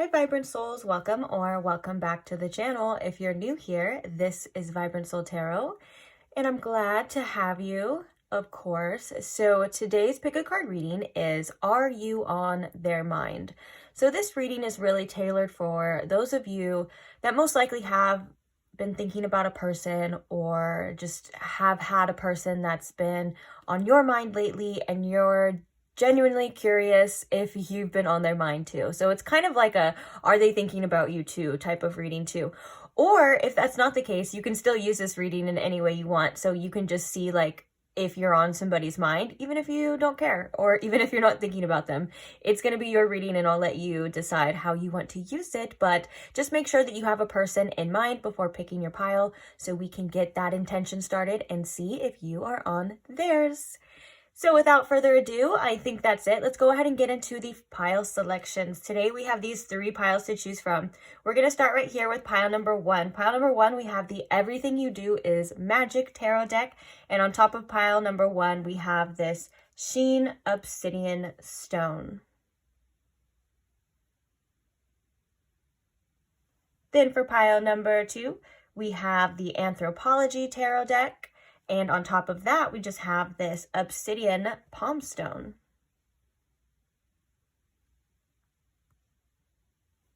Hi Vibrant Souls, welcome or welcome back to the channel. If you're new here, this is Vibrant Soul Tarot and I'm glad to have you, of course. So today's pick a card reading is, are you on their mind? So this reading is really tailored for those of you that most likely have been thinking about a person or just have had a person that's been on your mind lately and you're genuinely curious if you've been on their mind too. So it's kind of like a, are they thinking about you too type of reading too. Or if that's not the case, you can still use this reading in any way you want. So you can just see like if you're on somebody's mind, even if you don't care, or even if you're not thinking about them. It's going to be your reading and I'll let you decide how you want to use it. But just make sure that you have a person in mind before picking your pile so we can get that intention started and see if you are on theirs. So without further ado, I think that's it. Let's go ahead and get into the pile selections. Today we have these 3 piles to choose from. We're going to start right here with pile number 1. Pile number 1, we have the Everything You Do Is Magic Tarot deck. And on top of pile number 1, we have this Sheen Obsidian Stone. Then for pile number 2, we have the Anthropology Tarot deck. And on top of that, we just have this Obsidian Palm Stone.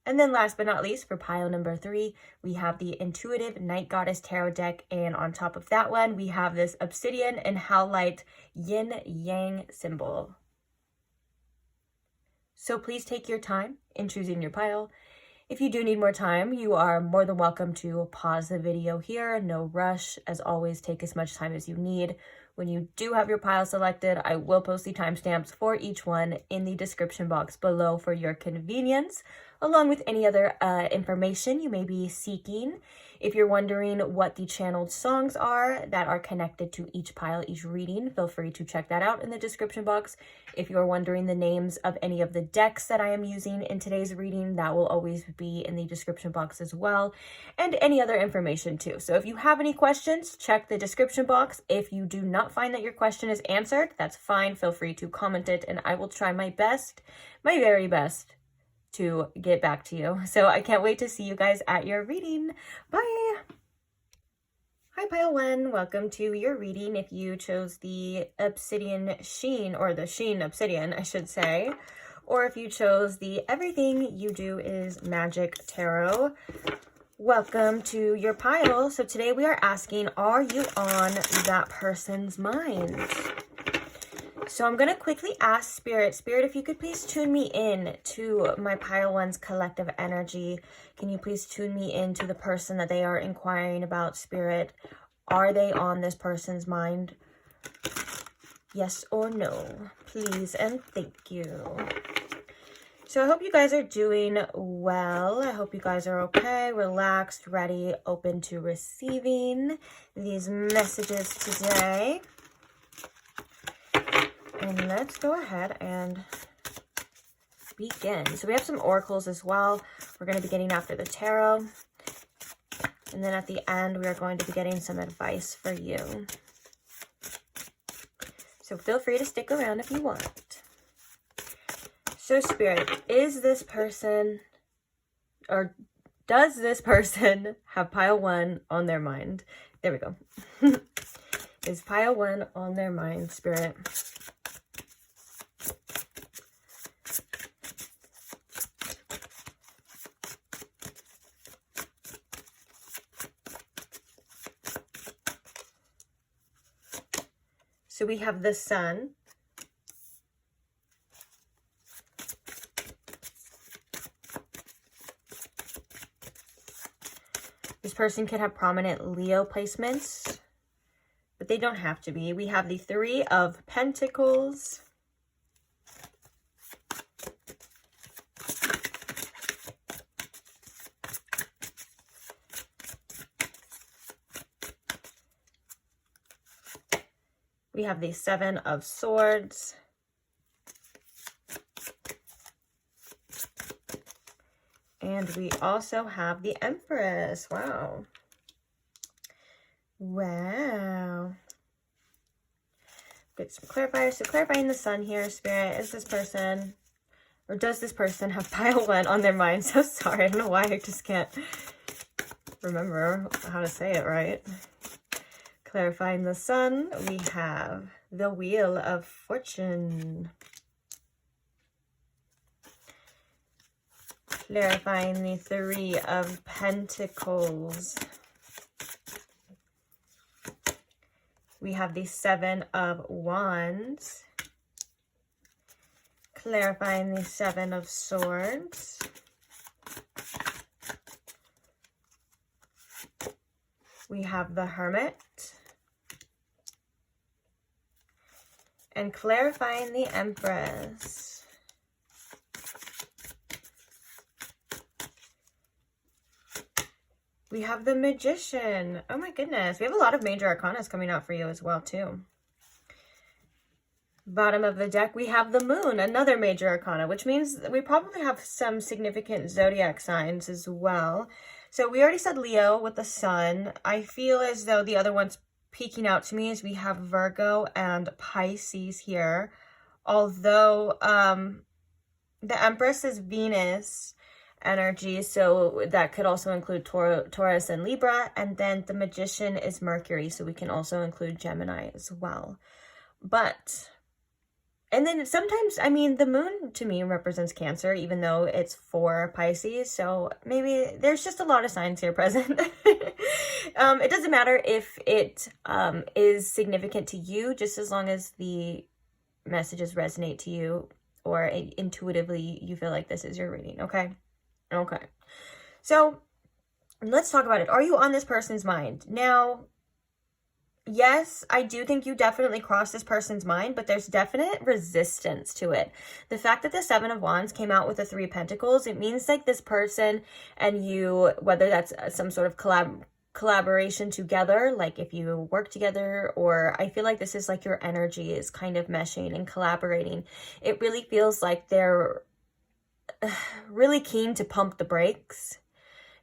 And then last but not least, for pile number 3, we have the Intuitive Night Goddess Tarot deck. And on top of that one, we have this Obsidian and Howlite Yin Yang symbol. So please take your time in choosing your pile. If you do need more time, you are more than welcome to pause the video here. No rush. As always, take as much time as you need. When you do have your pile selected, I will post the timestamps for each one in the description box below for your convenience, along with any other information you may be seeking. If you're wondering what the channeled songs are that are connected to each pile, each reading, feel free to check that out in the description box. If you're wondering the names of any of the decks that I am using in today's reading, that will always be in the description box as well, and any other information too. So if you have any questions, check the description box. If you do not find that your question is answered, that's fine. Feel free to comment it and I will try my best, my very best, to get back to you. So I can't wait to see you guys at your reading. Bye! Hi pile 1, welcome to your reading if you chose the Obsidian Sheen, or the Sheen Obsidian I should say, or if you chose the Everything You Do Is Magic Tarot. Welcome to your pile. So today we are asking, are you on that person's mind? So I'm going to quickly ask Spirit, if you could please tune me in to my pile 1's collective energy. Can you please tune me in to the person that they are inquiring about, Spirit? Are they on this person's mind? Yes or no? Please and thank you. So I hope you guys are doing well. I hope you guys are okay, relaxed, ready, open to receiving these messages today. And let's go ahead and begin. So we have some oracles as well. We're going to be getting after the tarot. And then at the end, we are going to be getting some advice for you. So feel free to stick around if you want. So Spirit, is this person, or does this person have pile 1 on their mind? There we go. Is pile 1 on their mind, Spirit? So we have the Sun. This person could have prominent Leo placements, but they don't have to be. We have the 3 of Pentacles. We have the 7 of Swords. And we also have the Empress. Wow. Wow. Get some clarifiers. So clarifying the Sun here, Spirit. Is this person Or does this person have pile 1 on their mind? So sorry, I don't know why I just can't remember how to say it right. Clarifying the Sun, we have the Wheel of Fortune. Clarifying the 3 of Pentacles. We have the 7 of Wands. Clarifying the 7 of Swords. We have the Hermit. And clarifying the Empress. We have the Magician. Oh my goodness. We have a lot of major arcanas coming out for you as well too. Bottom of the deck, we have the Moon, another major arcana, which means we probably have some significant zodiac signs as well. So we already said Leo with the Sun. I feel as though the other ones peeking out to me is we have Virgo and Pisces here. Although the Empress is Venus energy, so that could also include Taurus and Libra. And then the Magician is Mercury, so we can also include Gemini as well. But... and then sometimes, I mean, the Moon to me represents Cancer, even though it's for Pisces. So maybe there's just a lot of signs here present. It doesn't matter if it is significant to you, just as long as the messages resonate to you or intuitively you feel like this is your reading. Okay. Okay. So let's talk about it. Are you on this person's mind? Now, yes, I do think you definitely cross this person's mind, but there's definite resistance to it. The fact that the 7 of Wands came out with the 3 of Pentacles, it means like this person and you, whether that's some sort of collaboration together, like if you work together, or I feel like this is like your energy is kind of meshing and collaborating. It really feels like they're really keen to pump the brakes.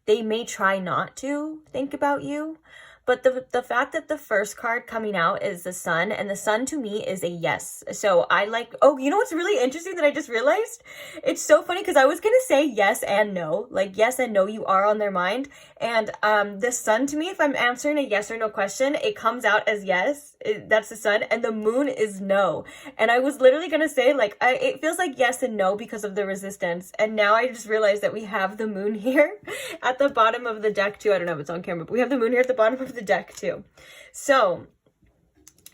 They may try not to think about you. But the fact that the first card coming out is the Sun, and the Sun to me is a yes. So I like, oh, you know what's really interesting that I just realized? It's so funny because I was going to say yes and no. Like yes and no, you are on their mind. And the Sun to me, if I'm answering a yes or no question, it comes out as yes. That's the Sun. And the Moon is no. And I was literally going to say like, it feels like yes and no because of the resistance. And now I just realized that we have the Moon here at the bottom of the deck too. I don't know if it's on camera, but we have the Moon here at the bottom of the deck too. So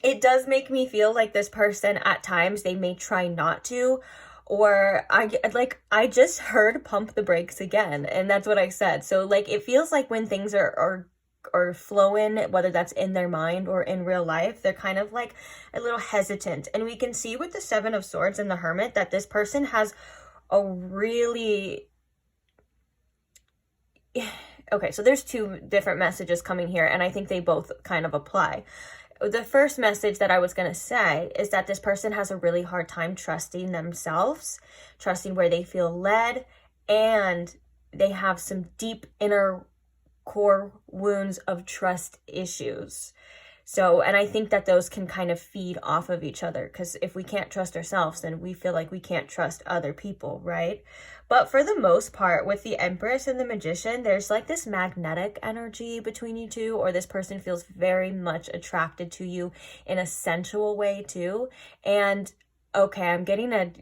it does make me feel like this person at times they may try not to, or I just heard pump the brakes again, and that's what I said. So like it feels like when things are flowing, whether that's in their mind or in real life, they're kind of like a little hesitant. And we can see with the 7 of Swords and the Hermit that this person has a really okay, so there's 2 different messages coming here, and I think they both kind of apply. The first message that I was going to say is that this person has a really hard time trusting themselves, trusting where they feel led, and they have some deep inner core wounds of trust issues. So, and I think that those can kind of feed off of each other, because if we can't trust ourselves, then we feel like we can't trust other people, right? But for the most part, with the Empress and the Magician, there's like this magnetic energy between you two, or this person feels very much attracted to you in a sensual way too. And okay, I'm getting a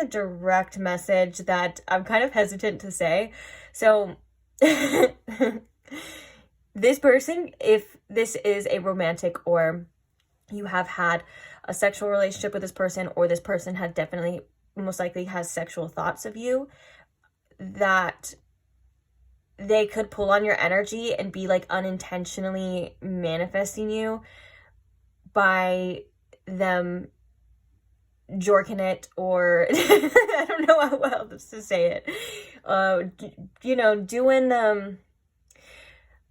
direct message that I'm kind of hesitant to say. So this person, if this is a romantic or you have had a sexual relationship with this person, or this person had definitely most likely has sexual thoughts of you, that they could pull on your energy and be like unintentionally manifesting you by them jorking it, or I don't know how else to say it. You know, doing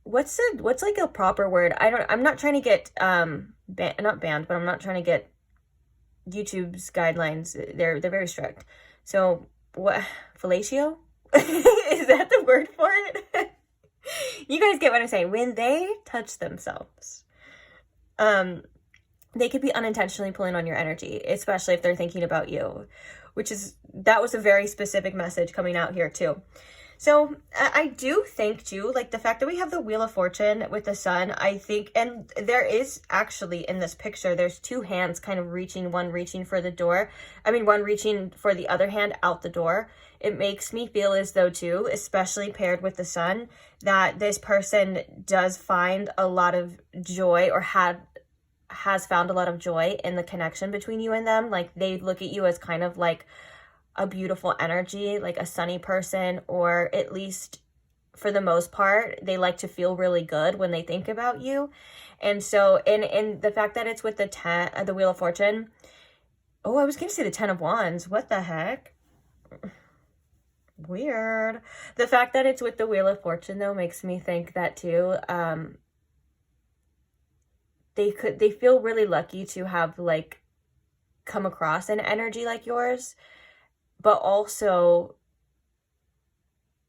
what's like a proper word? I'm not trying to get not banned, but I'm not trying to get YouTube's guidelines. They're very strict. So what, fellatio? Is that the word for it? You guys get what I'm saying. When they touch themselves, they could be unintentionally pulling on your energy, especially if they're thinking about you. that was a very specific message coming out here too. So I do think too, like the fact that we have the Wheel of Fortune with the Sun, I think, and there is actually in this picture, there's two hands kind of reaching, one reaching for the door. I mean, one reaching for the other hand out the door. It makes me feel as though too, especially paired with the Sun, that this person does find a lot of joy, or has found a lot of joy in the connection between you and them. Like they look at you as kind of like a beautiful energy, like a sunny person, or at least for the most part, they like to feel really good when they think about you. And so in the fact that it's with the Wheel of Fortune, oh, I was going to say the 10 of Wands. What the heck? Weird. The fact that it's with the Wheel of Fortune though makes me think that too. They feel really lucky to have like come across an energy like yours. But also,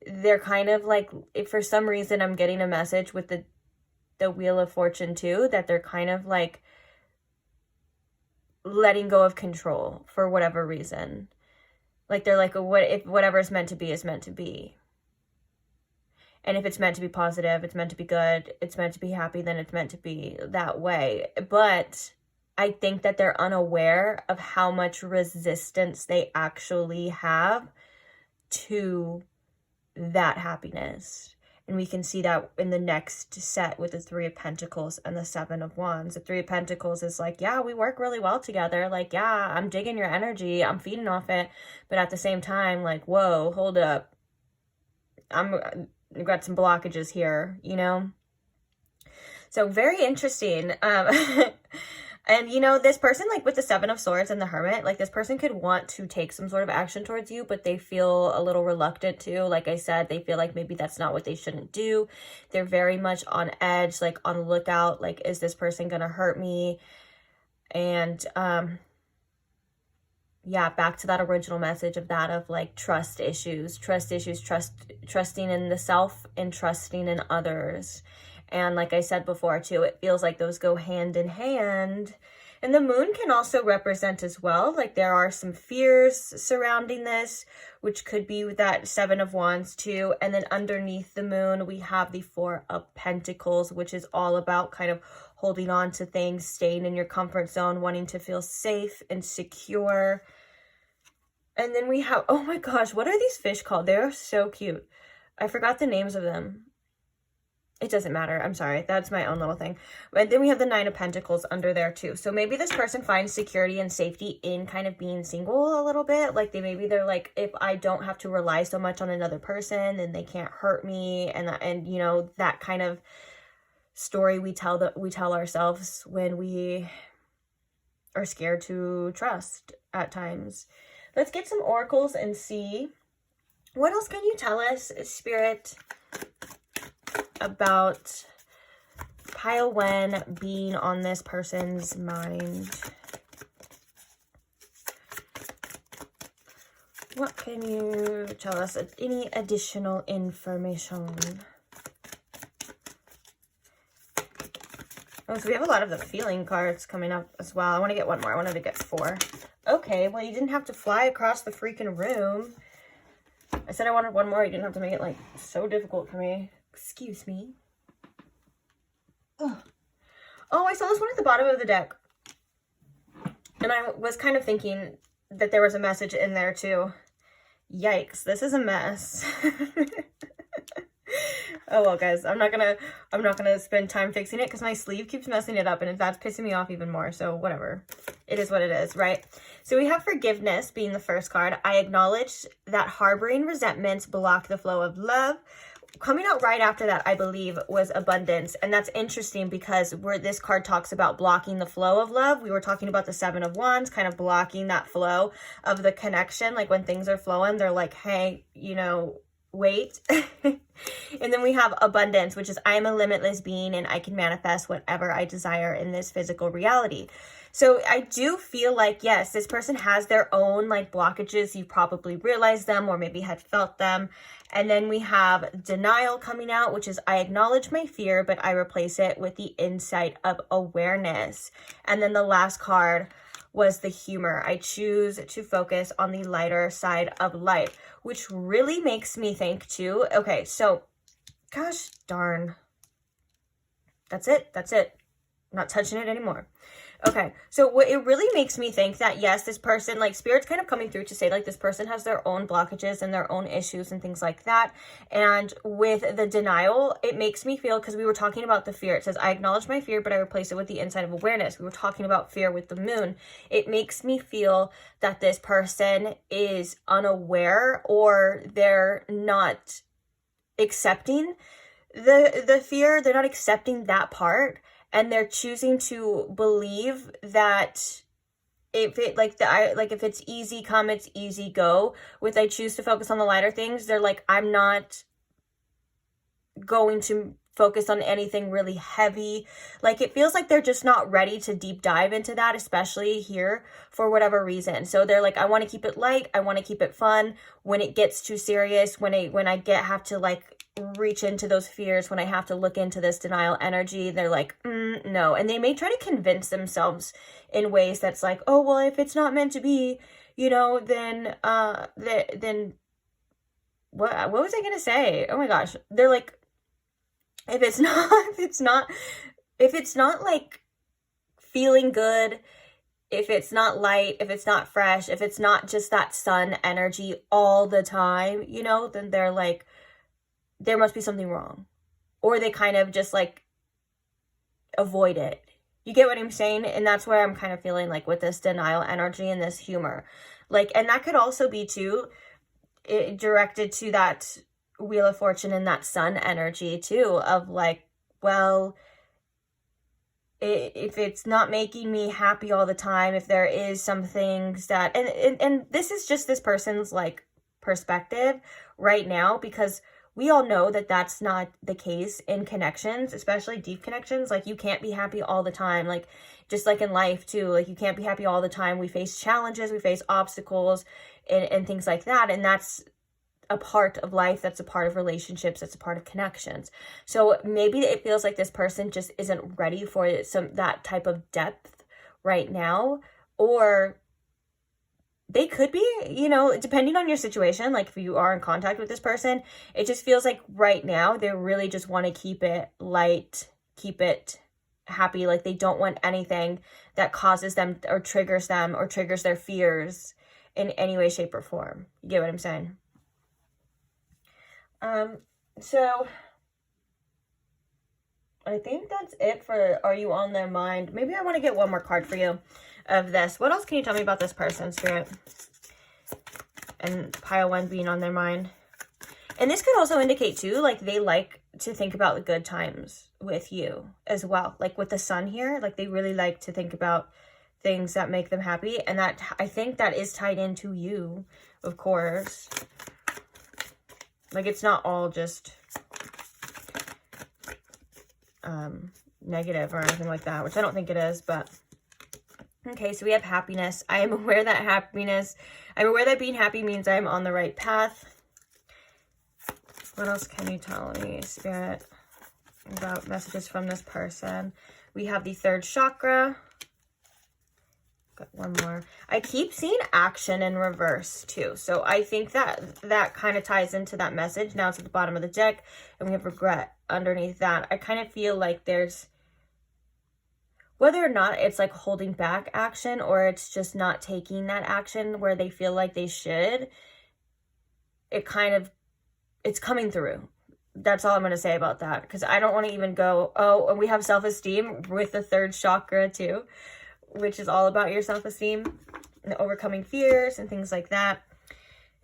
they're kind of like, if for some reason I'm getting a message with the Wheel of Fortune too, that they're kind of like letting go of control for whatever reason. Like they're like, if whatever's meant to be is meant to be. And if it's meant to be positive, it's meant to be good, it's meant to be happy, then it's meant to be that way. But I think that they're unaware of how much resistance they actually have to that happiness. And we can see that in the next set with the 3 of Pentacles and the 7 of Wands. The 3 of Pentacles is like, yeah, we work really well together. Like, yeah, I'm digging your energy, I'm feeding off it. But at the same time, like, whoa, hold up. I've got some blockages here, you know? So very interesting. And, you know, this person, like with the 7 of Swords and the Hermit, like this person could want to take some sort of action towards you, but they feel a little reluctant to. Like I said, they feel like maybe that's not what they shouldn't do. They're very much on edge, like on the lookout, like, is this person going to hurt me? And, yeah, back to that original message of like trusting in the self and trusting in others. And like I said before too, it feels like those go hand in hand. And the moon can also represent as well. Like there are some fears surrounding this, which could be with that 7 of Wands too. And then underneath the moon, we have the 4 of Pentacles, which is all about kind of holding on to things, staying in your comfort zone, wanting to feel safe and secure. And then we have, oh my gosh, what are these fish called? They're so cute. I forgot the names of them. It doesn't matter. I'm sorry. That's my own little thing. But then we have the 9 of Pentacles under there too. So maybe this person finds security and safety in kind of being single a little bit. Like they're like, if I don't have to rely so much on another person, then they can't hurt me. And you know, that kind of story we tell ourselves when we are scared to trust at times. Let's get some oracles and see what else can you tell us, Spirit, about pile when being on this person's mind. What can you tell us? Any additional information? Oh, so we have a lot of the feeling cards coming up as well. I want to get one more. I wanted to get 4. Okay, well, you didn't have to fly across the freaking room. I said I wanted one more. You didn't have to make it, like, so difficult for me. Excuse me. Ugh. Oh, I saw this one at the bottom of the deck. And I was kind of thinking that there was a message in there, too. Yikes, this is a mess. Oh well, guys, I'm not gonna spend time fixing it because my sleeve keeps messing it up, and that's pissing me off even more. So whatever, it is what it is, right? So we have forgiveness being the first card. I acknowledge that harboring resentments block the flow of love. Coming out right after that, I believe, was abundance. And that's interesting because this card talks about blocking the flow of love. We were talking about the 7 of Wands, kind of blocking that flow of the connection. Like when things are flowing, they're like, hey, you know, wait. And then we have abundance, which is I am a limitless being and I can manifest whatever I desire in this physical reality. So I do feel like, yes, this person has their own like blockages. You probably realized them or maybe had felt them. And then we have denial coming out, which is I acknowledge my fear, but I replace it with the insight of awareness. And then the last card was the humor. I choose to focus on the lighter side of life, which really makes me think too. Okay, so gosh darn. That's it. I'm not touching it anymore. Okay, so what it really makes me think that, yes, this person, like, Spirit's kind of coming through to say, like, this person has their own blockages and their own issues and things like that. And with the denial, it makes me feel, because we were talking about the fear. It says, I acknowledge my fear, but I replace it with the insight of awareness. We were talking about fear with the moon. It makes me feel that this person is unaware, or they're not accepting the fear. They're not accepting that part. And they're choosing to believe that if it, like, if it's easy come, it's easy go. With I choose to focus on the lighter things, they're like, I'm not going to focus on anything really heavy. Like, it feels like they're just not ready to deep dive into that, especially here, for whatever reason. So they're like, I want to keep it light. I want to keep it fun. When it gets too serious, when I have to, like, reach into those fears, when I have to look into this denial energy, they're like, no. And they may try to convince themselves in ways that's like, oh, well, if it's not meant to be, you know, then what was I gonna say? Oh my gosh. They're like, if it's not like feeling good, if it's not light, if it's not fresh, if it's not just that sun energy all the time, you know, then they're like, there must be something wrong. Or they kind of just, like, avoid it. You get what I'm saying? And that's where I'm kind of feeling, like, with this denial energy and this humor. Like, and that could also be, too, directed to that Wheel of Fortune and that sun energy, too, of, like, well, if it's not making me happy all the time, if there is some things that, and this is just this person's, like, perspective right now, because we all know that that's not the case in connections, especially deep connections. Like, you can't be happy all the time. Like, just like in life too, like, you can't be happy all the time. We face challenges, we face obstacles and things like that. And that's a part of life. That's a part of relationships. That's a part of connections. So maybe it feels like this person just isn't ready for that type of depth right now, or they could be, you know, depending on your situation. Like, if you are in contact with this person, it just feels like right now they really just want to keep it light, keep it happy. Like, they don't want anything that causes them or triggers their fears in any way, shape, or form. You get what I'm saying? So I think that's it for Are You On Their Mind? Maybe I want to get one more card for you of this. What else can you tell me about this person, Spirit? And pile one being on their mind. And this could also indicate too, like, they like to think about the good times with you as well. Like with the sun here, like, they really like to think about things that make them happy. And that, I think that is tied into you, of course. Like, it's not all just negative or anything like that, which I don't think it is, but okay. So we have happiness. I am aware that being happy means I'm on the right path. What else can you tell me, Spirit, about messages from this person? We have the third chakra. Got one more. I keep seeing action in reverse too. So I think that kind of ties into that message. Now it's at the bottom of the deck, and we have regret underneath that. I kind of feel like there's, whether or not it's like holding back action, or it's just not taking that action where they feel like they should, it's coming through. That's all I'm going to say about that, because I don't want to even go, oh, and we have self-esteem with the third chakra too, which is all about your self-esteem and overcoming fears and things like that.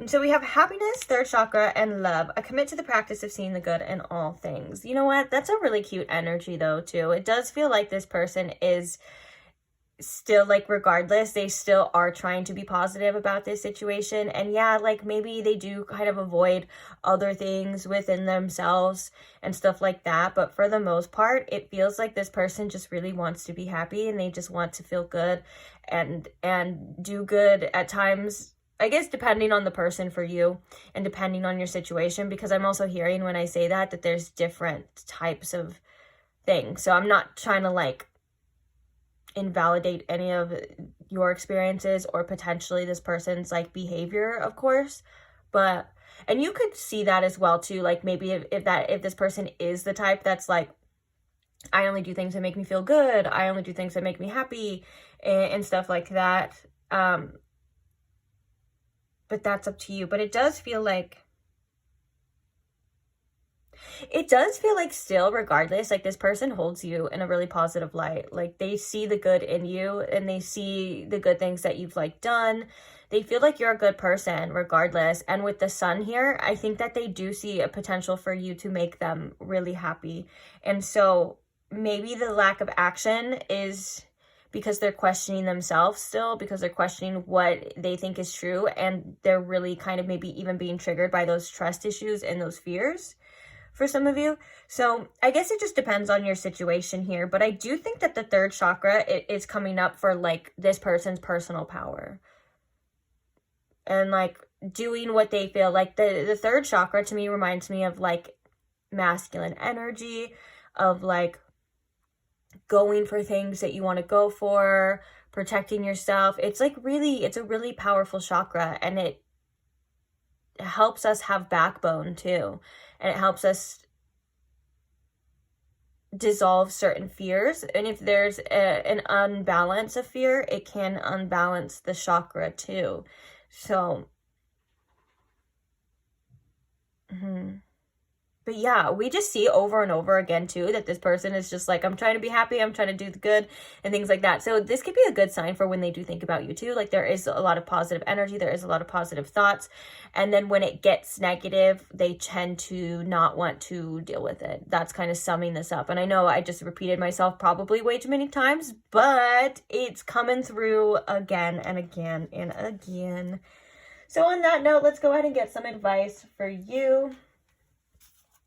And so we have happiness, third chakra, and love. I commit to the practice of seeing the good in all things. You know what? That's a really cute energy though too. It does feel like this person is still, like, regardless, they still are trying to be positive about this situation. And yeah, like, maybe they do kind of avoid other things within themselves and stuff like that, but for the most part, it feels like this person just really wants to be happy, and they just want to feel good and do good at times, I guess, depending on the person for you and depending on your situation, because I'm also hearing when I say that there's different types of things. So I'm not trying to, like, invalidate any of, your experiences or potentially this person's like behavior, of course. But, and you could see that as well too, like maybe if this person is the type that's like, I only do things that make me feel good, I only do things that make me happy, and stuff like that. But that's up to you. But it does feel like still, regardless, like this person holds you in a really positive light. Like they see the good in you and they see the good things that you've like done. They feel like you're a good person regardless. And with the sun here, I think that they do see a potential for you to make them really happy. And so maybe the lack of action is because they're questioning themselves still, because they're questioning what they think is true. And they're really kind of maybe even being triggered by those trust issues and those fears for some of you. So I guess it just depends on your situation here. But I do think that the third chakra is coming up for like this person's personal power. And like doing what they feel. Like the third chakra to me reminds me of like masculine energy, of like going for things that you want to go for, protecting yourself. It's like really, it's a really powerful chakra, and it helps us have backbone too. And it helps us dissolve certain fears. And if there's an unbalance of fear, it can unbalance the chakra too. So, but yeah, we just see over and over again too that this person is just like, I'm trying to be happy, I'm trying to do the good and things like that. So this could be a good sign for when they do think about you too. Like there is a lot of positive energy, there is a lot of positive thoughts. And then when it gets negative, they tend to not want to deal with it. That's kind of summing this up. And I know I just repeated myself probably way too many times, but it's coming through again and again and again. So on that note, let's go ahead and get some advice for you.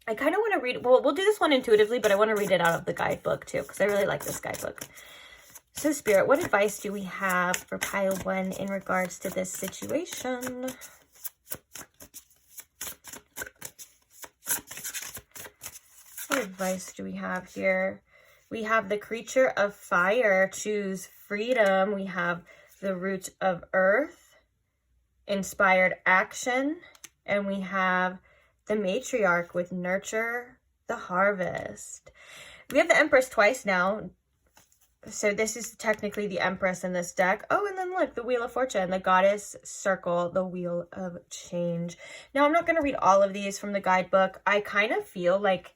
I kind of want to read, well, we'll do this one intuitively, but I want to read it out of the guidebook too, because I really like this guidebook. So Spirit, what advice do we have for pile 1 in regards to this situation? What advice do we have here? We have the creature of fire, choose freedom. We have the root of earth, inspired action, and we have the matriarch with nurture the harvest. We have the Empress twice now. So this is technically the Empress in this deck. Oh, and then look, the Wheel of Fortune, the Goddess circle, the Wheel of Change. Now, I'm not going to read all of these from the guidebook. I kind of feel like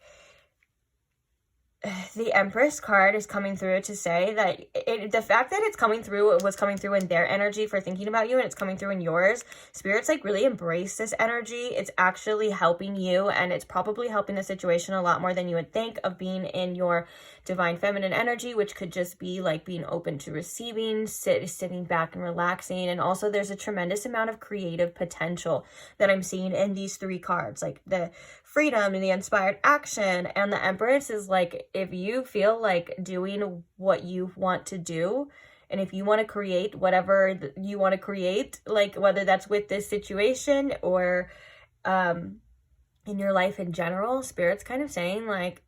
the Empress card is coming through to say that the fact that it's coming through, it was coming through in their energy for thinking about you, and it's coming through in yours. Spirits like really embrace this energy. It's actually helping you, and it's probably helping the situation a lot more than you would think, of being in your divine feminine energy, which could just be like being open to receiving, sitting back and relaxing. And also there's a tremendous amount of creative potential that I'm seeing in these 3 cards, like the freedom and the inspired action. And the Empress is like, if you feel like doing what you want to do, and if you want to create whatever you want to create, like whether that's with this situation or in your life in general, Spirit's kind of saying like,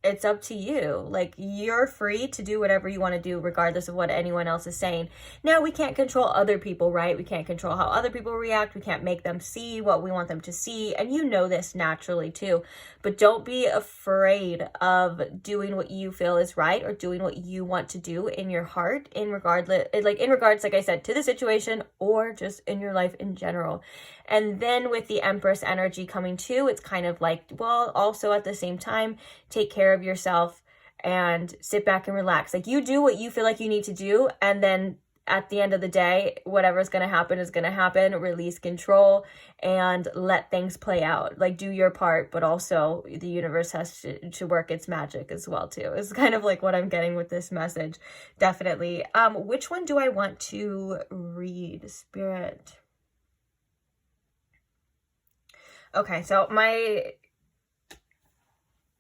it's up to you. Like, you're free to do whatever you want to do regardless of what anyone else is saying. Now, we can't control other people, right? We can't control how other people react. We can't make them see what we want them to see. And you know this naturally too. But don't be afraid of doing what you feel is right, or doing what you want to do in your heart, in regards, like I said, to the situation, or just in your life in general. And then with the Empress energy coming too, it's kind of like, well, also at the same time, take care of yourself and sit back and relax. Like, you do what you feel like you need to do, and then at the end of the day, whatever's going to happen is going to happen. Release control and let things play out. Like, do your part, but also the universe has to work its magic as well too. It's kind of like what I'm getting with this message. Definitely. Which one do I want to read, Spirit? Okay, so my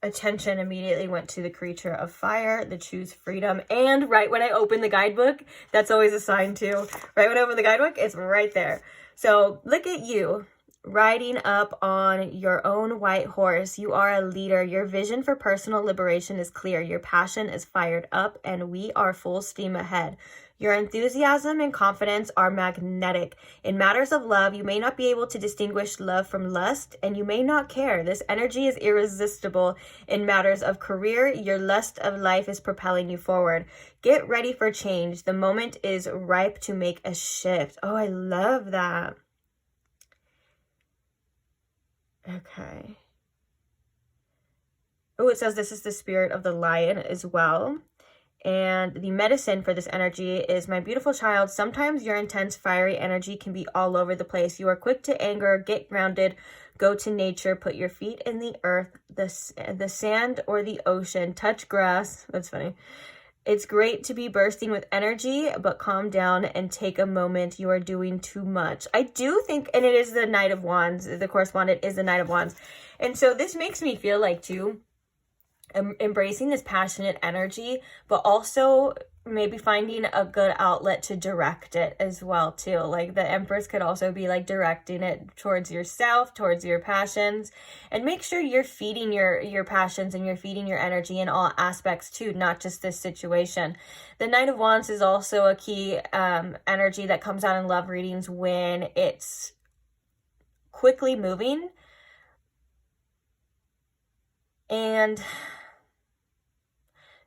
attention immediately went to the creature of fire, the choose freedom, and right when I open the guidebook, that's always a sign too. Right when I open the guidebook, it's right there. So look at you. riding up on your own white horse. You are a leader. Your vision for personal liberation is clear. Your passion is fired up, and we are full steam ahead. Your enthusiasm and confidence are magnetic. In matters of love, you may not be able to distinguish love from lust, and you may not care. This energy is irresistible. In matters of career, your lust of life is propelling you forward. Get ready for change. The moment is ripe to make a shift. Oh, I love that. Okay. Oh, it says this is the spirit of the lion as well. And the medicine for this energy is, my beautiful child, sometimes your intense, fiery energy can be all over the place. You are quick to anger. Get grounded. Go to nature. Put your feet in the earth, the sand, or the ocean. Touch grass. That's funny. It's great to be bursting with energy, but calm down and take a moment. You are doing too much. I do think, and it is the Knight of Wands. The correspondent is the Knight of Wands. And so this makes me feel like, too, embracing this passionate energy, but also maybe finding a good outlet to direct it as well too. Like the Empress could also be like directing it towards yourself, towards your passions, and make sure you're feeding your passions and you're feeding your energy in all aspects too, not just this situation. The Knight of Wands is also a key energy that comes out in love readings when it's quickly moving. And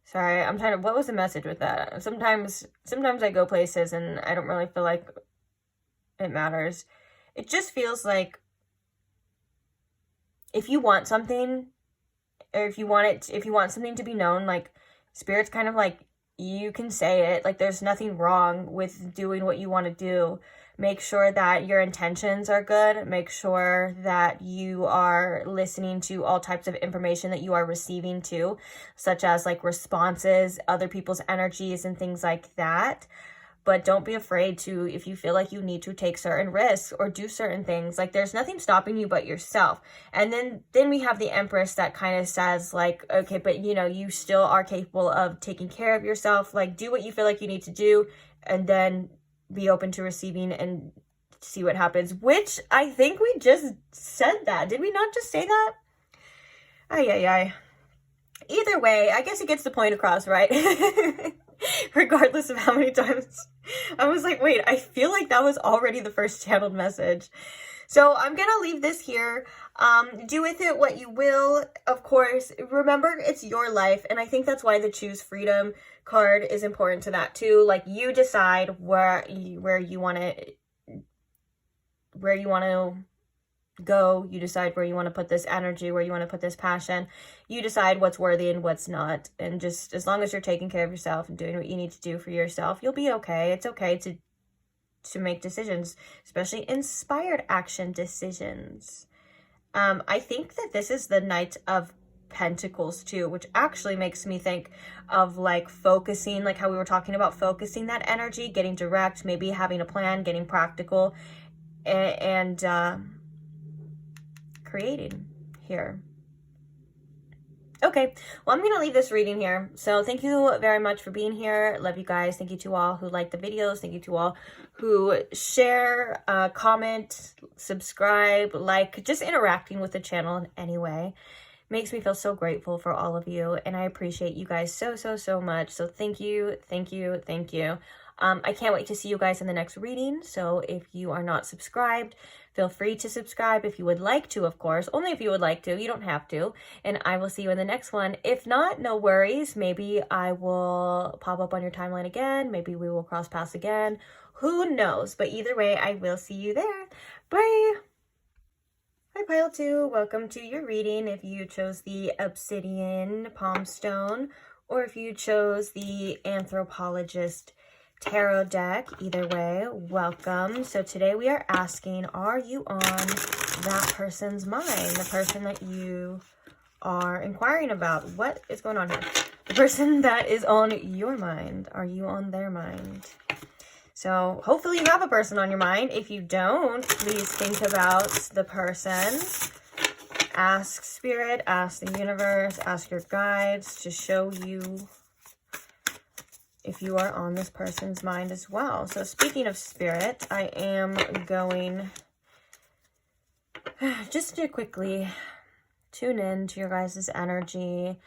sorry, I'm trying to, what was the message with that? Sometimes I go places and I don't really feel like it matters. It just feels like if you want something, or if you want something to be known, like Spirit's kind of like, you can say it. Like there's nothing wrong with doing what you want to do. Make sure that your intentions are good. Make sure that you are listening to all types of information that you are receiving too, such as like responses, other people's energies and things like that. But don't be afraid to, if you feel like you need to take certain risks or do certain things, like there's nothing stopping you but yourself. And then we have the Empress that kind of says like, okay, but you know, you still are capable of taking care of yourself. Like do what you feel like you need to do, and then be open to receiving and see what happens, which I think we just said that. Did we not just say that? Ay. Either way, I guess it gets the point across, right? Regardless of how many times I was like, wait, I feel like that was already the first channeled message. So I'm going to leave this here. Do with it what you will. Of course, remember, it's your life. And I think that's why the Choose Freedom card is important to that too. Like you decide where you want to go. You decide where you want to put this energy, where you want to put this passion. You decide what's worthy and what's not. And just as long as you're taking care of yourself and doing what you need to do for yourself, you'll be okay. It's okay to make decisions, especially inspired action decisions. I think that this is the Knight of Pentacles too, which actually makes me think of like focusing, like how we were talking about focusing that energy, getting direct, maybe having a plan, getting practical, and creating here. Okay, well, I'm going to leave this reading here. So thank you very much for being here. Love you guys. Thank you to all who like the videos. Thank you to all who share, comment, subscribe, like, just interacting with the channel in any way. Makes me feel so grateful for all of you, and I appreciate you guys so much. So thank you. I can't wait to see you guys in the next reading. So if you are not subscribed, feel free to subscribe if you would like to, of course. Only if you would like to. You don't have to. And I will see you in the next one. If not, no worries. Maybe I will pop up on your timeline again. Maybe we will cross paths again. Who knows? But either way, I will see you there. Bye! Hi, Pile 2. Welcome to your reading. If you chose the Obsidian Palm Stone, or if you chose the Anthropologist Tarot deck, either way, welcome. So today we are asking, are you on that person's mind? The person that you are inquiring about. What is going on here? The person that is on your mind. Are you on their mind? So hopefully you have a person on your mind. If you don't, please think about the person. Ask Spirit, ask the universe, ask your guides to show you if you are on this person's mind as well. So speaking of Spirit, I am going Just to quickly tune in to your guys' energy,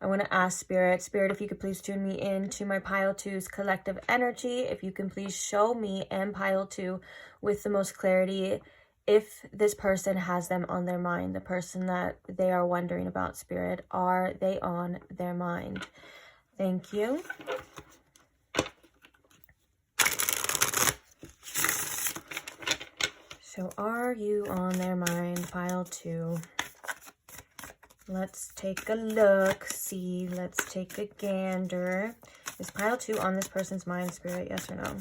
I want to ask Spirit, if you could please tune me in to my pile 2's collective energy. If you can please show me and pile 2 with the most clarity if this person has them on their mind, the person that they are wondering about, Spirit. Are they on their mind? Thank you. So are you on their mind, pile 2? Let's take a look, see, let's take a gander. Is pile 2 on this person's mind, Spirit, yes or no?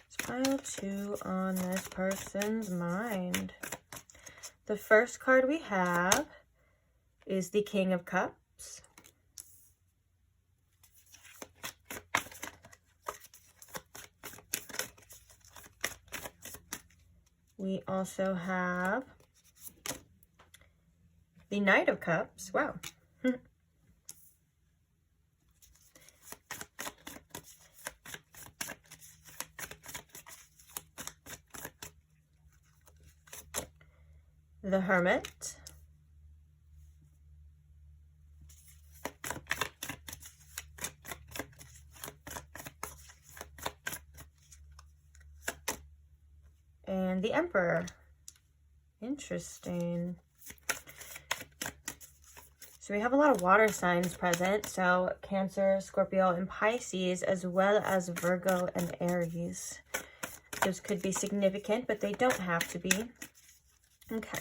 Is pile 2 on this person's mind? The first card we have is the King of Cups. We also have the Knight of Cups. Wow. The Hermit. And the Emperor. Interesting. So we have a lot of water signs present. So Cancer, Scorpio, and Pisces, as well as Virgo and Aries. Those could be significant, but they don't have to be. Okay.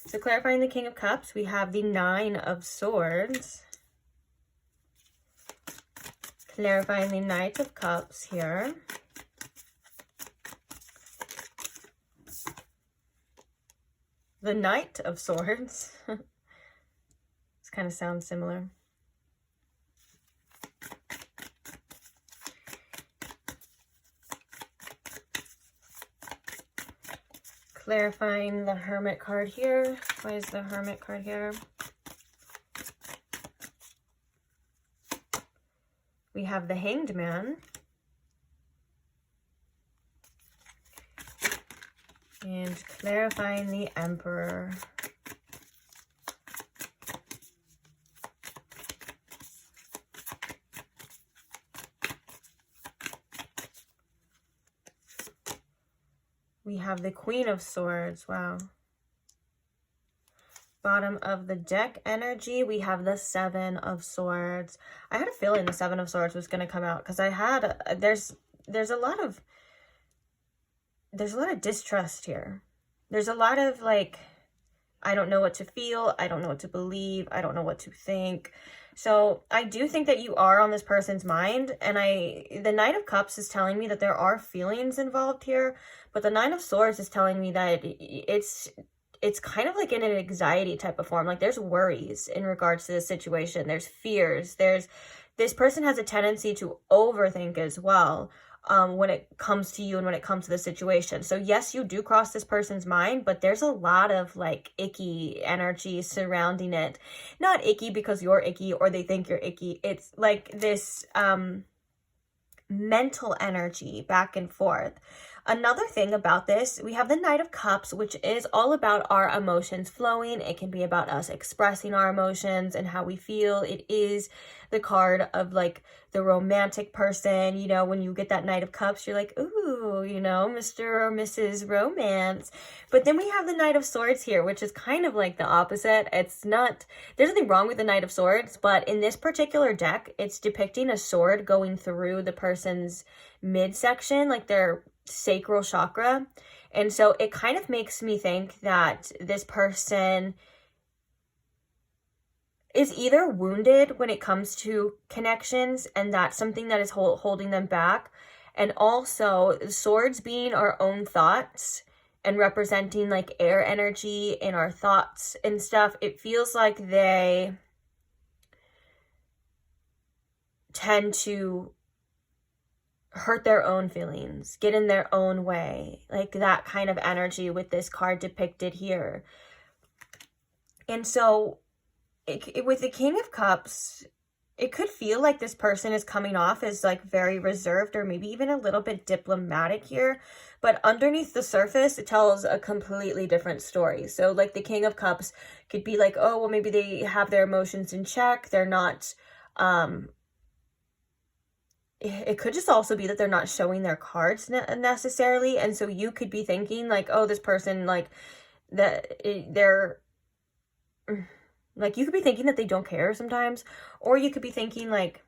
So clarifying the King of Cups, we have the Nine of Swords. Clarifying the Knight of Cups here. The Knight of Swords. This kind of sounds similar. Clarifying the Hermit card here. Why is the Hermit card here? We have the Hanged Man. And clarifying the Emperor. We have the Queen of Swords. Wow. Bottom of the deck energy, we have the Seven of Swords. I had a feeling the Seven of Swords was going to come out because I had, there's a lot of distrust here. There's a lot of like, I don't know what to feel. I don't know what to believe. I don't know what to think. So I do think that you are on this person's mind. And the Knight of Cups is telling me that there are feelings involved here. But the Nine of Swords is telling me that it's kind of like in an anxiety type of form. Like there's worries in regards to this situation. There's fears. This person has a tendency to overthink as well. When it comes to you and when it comes to the situation. So yes, you do cross this person's mind, but there's a lot of like icky energy surrounding it. Not icky because you're icky or they think you're icky. It's like this mental energy back and forth. Another thing about this, we have the Knight of Cups, which is all about our emotions flowing. It can be about us expressing our emotions and how we feel. It is the card of like the romantic person. You know, when you get that Knight of Cups, you're like, ooh, you know, Mr. or Mrs. Romance. But then we have the Knight of Swords here, which is kind of like the opposite. It's not, there's nothing wrong with the Knight of Swords, but in this particular deck, it's depicting a sword going through the person's midsection, like their sacral chakra. And so it kind of makes me think that this person is either wounded when it comes to connections, and that's something that is holding them back. And also swords being our own thoughts and representing like air energy in our thoughts and stuff, it feels like they tend to hurt their own feelings, get in their own way, like that kind of energy with this card depicted here. And so with the King of Cups, it could feel like this person is coming off as like very reserved or maybe even a little bit diplomatic here, but underneath the surface it tells a completely different story. So like the King of Cups could be like, oh well, maybe they have their emotions in check, they're not it could just also be that they're not showing their cards necessarily, and so you could be thinking like, oh, this person like they're like, you could be thinking that they don't care sometimes, or you could be thinking like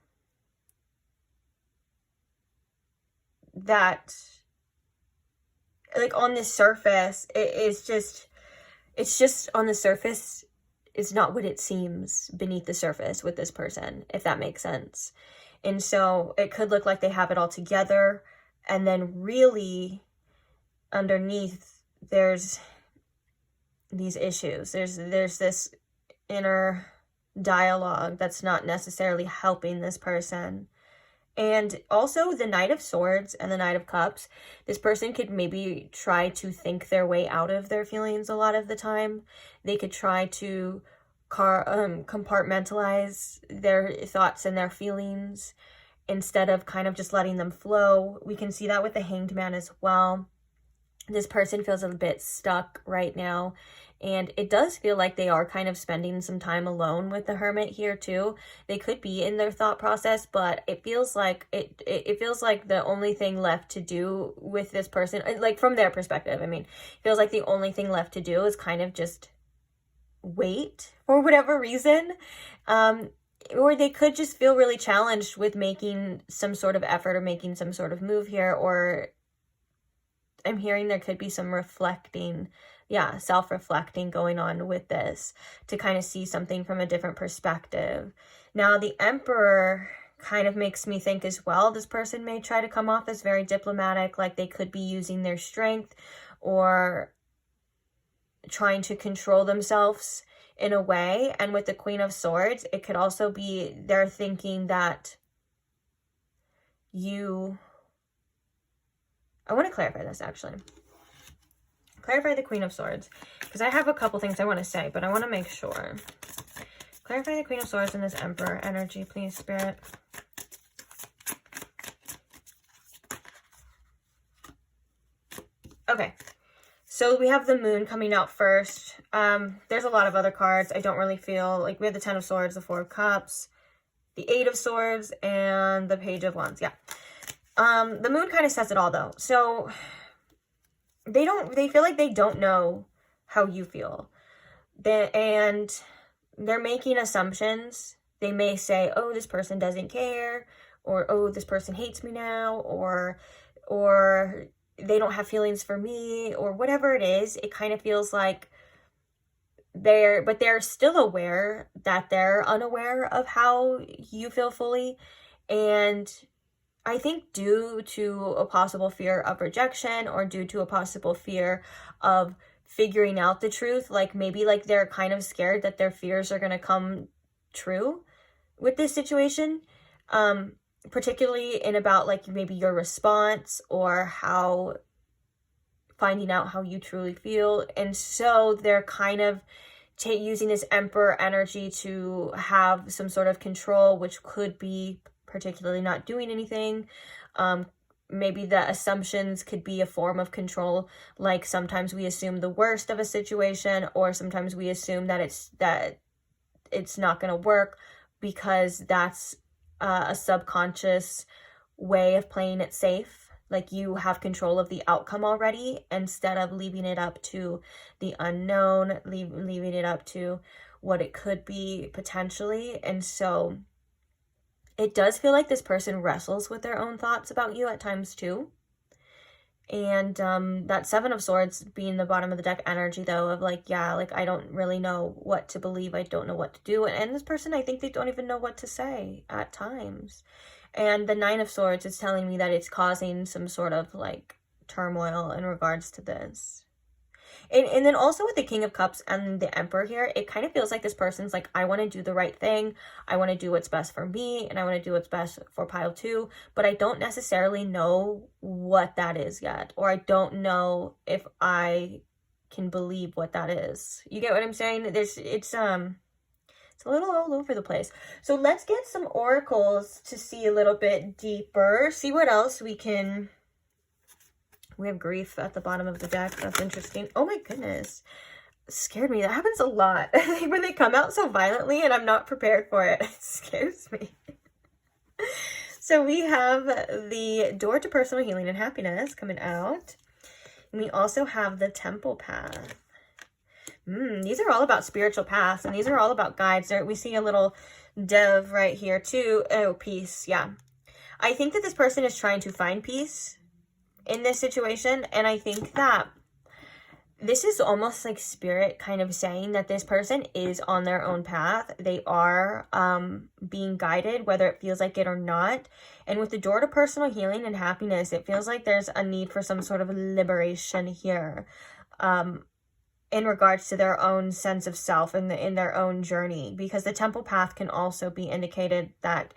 that, like on the surface, it's just on the surface, it's not what it seems beneath the surface with this person, if that makes sense. And so it could look like they have it all together, and then really underneath there's these issues. There's this inner dialogue that's not necessarily helping this person. And also the Knight of Swords and the Knight of Cups, this person could maybe try to think their way out of their feelings a lot of the time. They could try to compartmentalize their thoughts and their feelings instead of kind of just letting them flow. We can see that with the Hanged Man as well. This person feels a bit stuck right now, and it does feel like they are kind of spending some time alone with the Hermit here too. They could be in their thought process, but it feels like it feels like the only thing left to do with this person, like from their perspective, I mean, it feels like the only thing left to do is kind of just wait for whatever reason. Or they could just feel really challenged with making some sort of effort or making some sort of move here, or I'm hearing there could be some reflecting, self-reflecting going on with this to kind of see something from a different perspective. Now, the Emperor kind of makes me think as well, this person may try to come off as very diplomatic, like they could be using their strength or trying to control themselves in a way. And with the Queen of Swords, it could also be they're thinking that I want to clarify this, actually. Clarify the Queen of Swords, because I have a couple things I want to say, but I want to make sure. Clarify the Queen of Swords and this Emperor energy, please, Spirit. Okay, so we have the Moon coming out first. There's a lot of other cards. I don't really feel like we have the Ten of Swords, the Four of Cups, the Eight of Swords, and the Page of Wands. Yeah. The Moon kind of says it all though. So they feel like they don't know how you feel. And they're making assumptions. They may say, oh, this person doesn't care, or oh, this person hates me now, or they don't have feelings for me, or whatever it is. It kind of feels like they're still aware that they're unaware of how you feel fully. And I think due to a possible fear of rejection, or due to a possible fear of figuring out the truth, like maybe like they're kind of scared that their fears are going to come true with this situation, particularly in about like maybe your response or how finding out how you truly feel. And so they're kind of using this Emperor energy to have some sort of control, which could be particularly not doing anything. Maybe the assumptions could be a form of control, like sometimes we assume the worst of a situation, or sometimes we assume that it's not going to work because that's a subconscious way of playing it safe. Like you have control of the outcome already, instead of leaving it up to the unknown, leaving it up to what it could be potentially. And so it does feel like this person wrestles with their own thoughts about you at times too. And that Seven of Swords being the bottom of the deck energy though, of like, yeah, like I don't really know what to believe. I don't know what to do. And this person, I think they don't even know what to say at times. And the Nine of Swords is telling me that it's causing some sort of like turmoil in regards to this. And then also with the King of Cups and the Emperor here, it kind of feels like this person's like, I want to do the right thing. I want to do what's best for me, and I want to do what's best for pile two, but I don't necessarily know what that is yet, or I don't know if I can believe what that is. You get what I'm saying? There's It's a little all over the place. So let's get some oracles to see a little bit deeper. See what else we can... We have grief at the bottom of the deck. That's interesting. Oh my goodness. It scared me. That happens a lot. When they come out so violently and I'm not prepared for it, it scares me. So we have the door to personal healing and happiness coming out. And we also have the temple path. These are all about spiritual paths, and these are all about guides. We see a little dove right here too. Oh, peace. Yeah. I think that this person is trying to find peace in this situation, and I think that this is almost like spirit kind of saying that this person is on their own path. They are being guided, whether it feels like it or not. And with the door to personal healing and happiness, it feels like there's a need for some sort of liberation here. In regards to their own sense of self and in their own journey, because the temple path can also be indicated that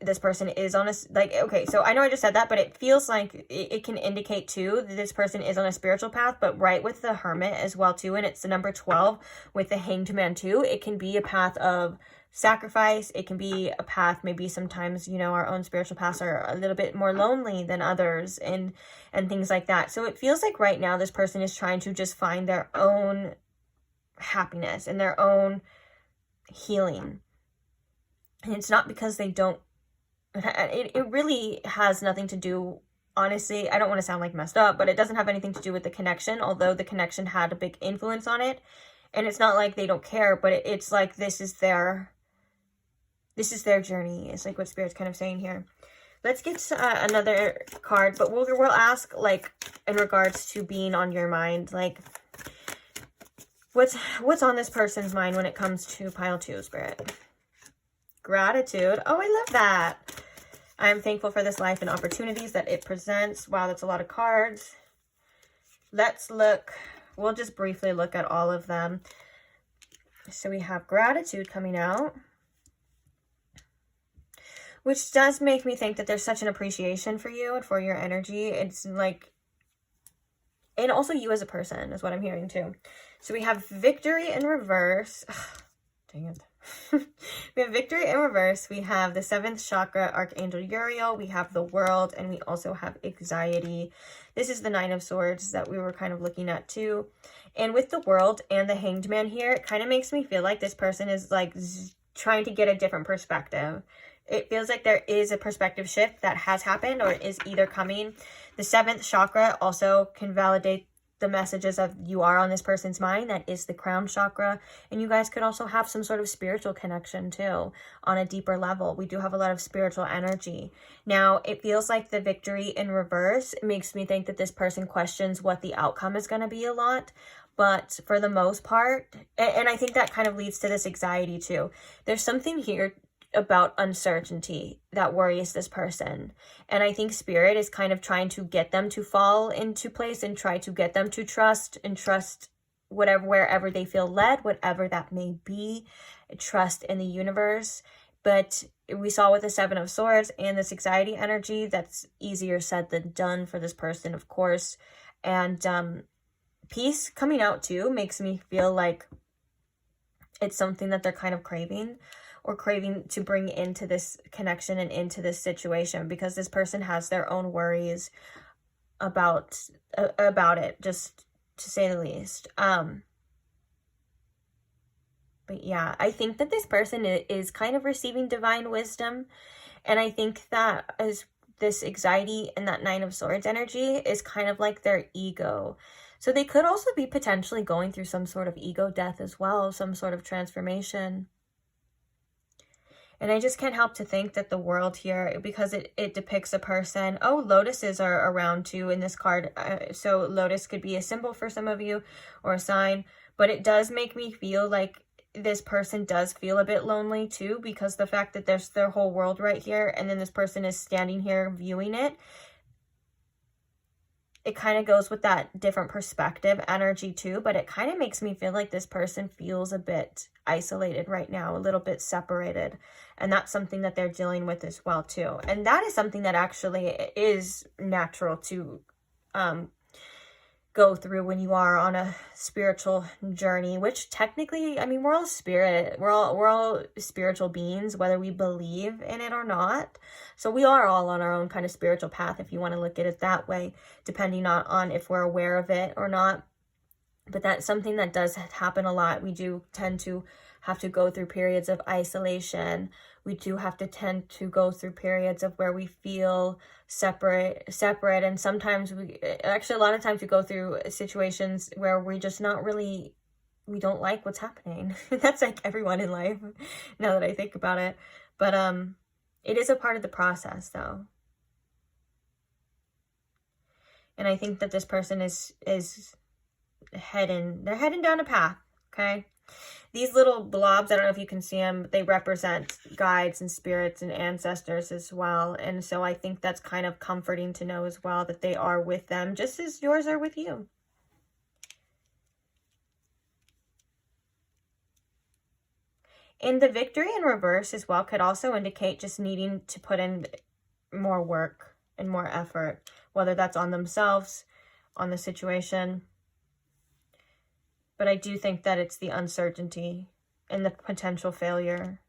this person is on a, like, okay, so I know I just said that, but it feels like it can indicate too that this person is on a spiritual path, but right with the hermit as well too, and it's the number 12 with the hanged man too. It can be a path of sacrifice. It can be a path, maybe sometimes, you know, our own spiritual paths are a little bit more lonely than others and things like that. So it feels like right now this person is trying to just find their own happiness and their own healing. And it's not because they don't, it really has nothing to do, honestly, I don't want to sound like messed up, but it doesn't have anything to do with the connection, although the connection had a big influence on it. And it's not like they don't care, but it's like this is their journey. It's like what Spirit's kind of saying here. Let's get another card, but we'll ask, like, in regards to being on your mind, like, what's on this person's mind when it comes to pile 2, Spirit? Gratitude. Oh, I love that. I'm thankful for this life and opportunities that it presents. Wow, that's a lot of cards. Let's look. We'll just briefly look at all of them. So we have gratitude coming out, which does make me think that there's such an appreciation for you and for your energy. It's like, and also you as a person is what I'm hearing too. So we have victory in reverse. Dang it. We have victory in reverse. We have the 7th chakra, Archangel Uriel. We have the world, and we also have anxiety. This is the 9 of Swords that we were kind of looking at too. And with the world and the hanged man here, it kind of makes me feel like this person is like trying to get a different perspective. It feels like there is a perspective shift that has happened or is either coming. The 7th chakra also can validate the messages of you are on this person's mind. That is the crown chakra. And you guys could also have some sort of spiritual connection too on a deeper level. We do have a lot of spiritual energy. Now, it feels like the victory in reverse makes me think that this person questions what the outcome is going to be a lot. But for the most part, and I think that kind of leads to this anxiety too. There's something here about uncertainty that worries this person. And I think Spirit is kind of trying to get them to fall into place and try to get them to trust whatever, wherever they feel led, whatever that may be, trust in the universe. But we saw with the 7 of Swords and this anxiety energy, that's easier said than done for this person, of course. And peace coming out too makes me feel like it's something that they're kind of craving to bring into this connection and into this situation, because this person has their own worries about it, just to say the least. But yeah, I think that this person is kind of receiving divine wisdom, and I think that as this anxiety and that 9 of Swords energy is kind of like their ego. So they could also be potentially going through some sort of ego death as well, some sort of transformation. And I just can't help to think that the world here, because it depicts a person. Oh, lotuses are around too in this card. So lotus could be a symbol for some of you or a sign. But it does make me feel like this person does feel a bit lonely too, because the fact that there's their whole world right here and then this person is standing here viewing it. It kind of goes with that different perspective energy too, but it kind of makes me feel like this person feels a bit isolated right now, a little bit separated. And that's something that they're dealing with as well too. And that is something that actually is natural to go through when you are on a spiritual journey, which technically, I mean, we're all spirit. We're all spiritual beings, whether we believe in it or not. So we are all on our own kind of spiritual path, if you want to look at it that way, depending on if we're aware of it or not. But that's something that does happen a lot. We do tend to have to go through periods of isolation. We do have to tend to go through periods of where we feel separate. And sometimes actually a lot of times we go through situations where we're just not really, we don't like what's happening. That's like everyone in life, now that I think about it. But it is a part of the process, though. And I think that this person is heading down a path, okay? These little blobs, I don't know if you can see them, they represent guides and spirits and ancestors as well. And so I think that's kind of comforting to know as well, that they are with them, just as yours are with you. And the victory in reverse as well could also indicate just needing to put in more work and more effort, whether that's on themselves, on the situation. But I do think that it's the uncertainty and the potential failure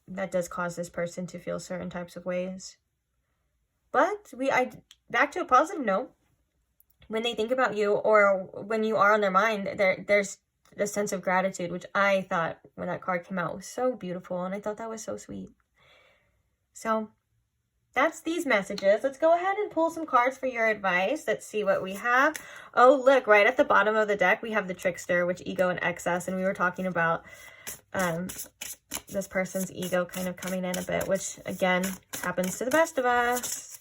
that does cause this person to feel certain types of ways. But back to a positive note, when they think about you or when you are on their mind, there's the sense of gratitude, which I thought when that card came out was so beautiful, and I thought that was so sweet. So that's these messages. Let's go ahead and pull some cards for your advice. Let's see what we have. Oh, look, right at the bottom of the deck, we have the Trickster, which ego and excess. And we were talking about this person's ego kind of coming in a bit, which, again, happens to the best of us.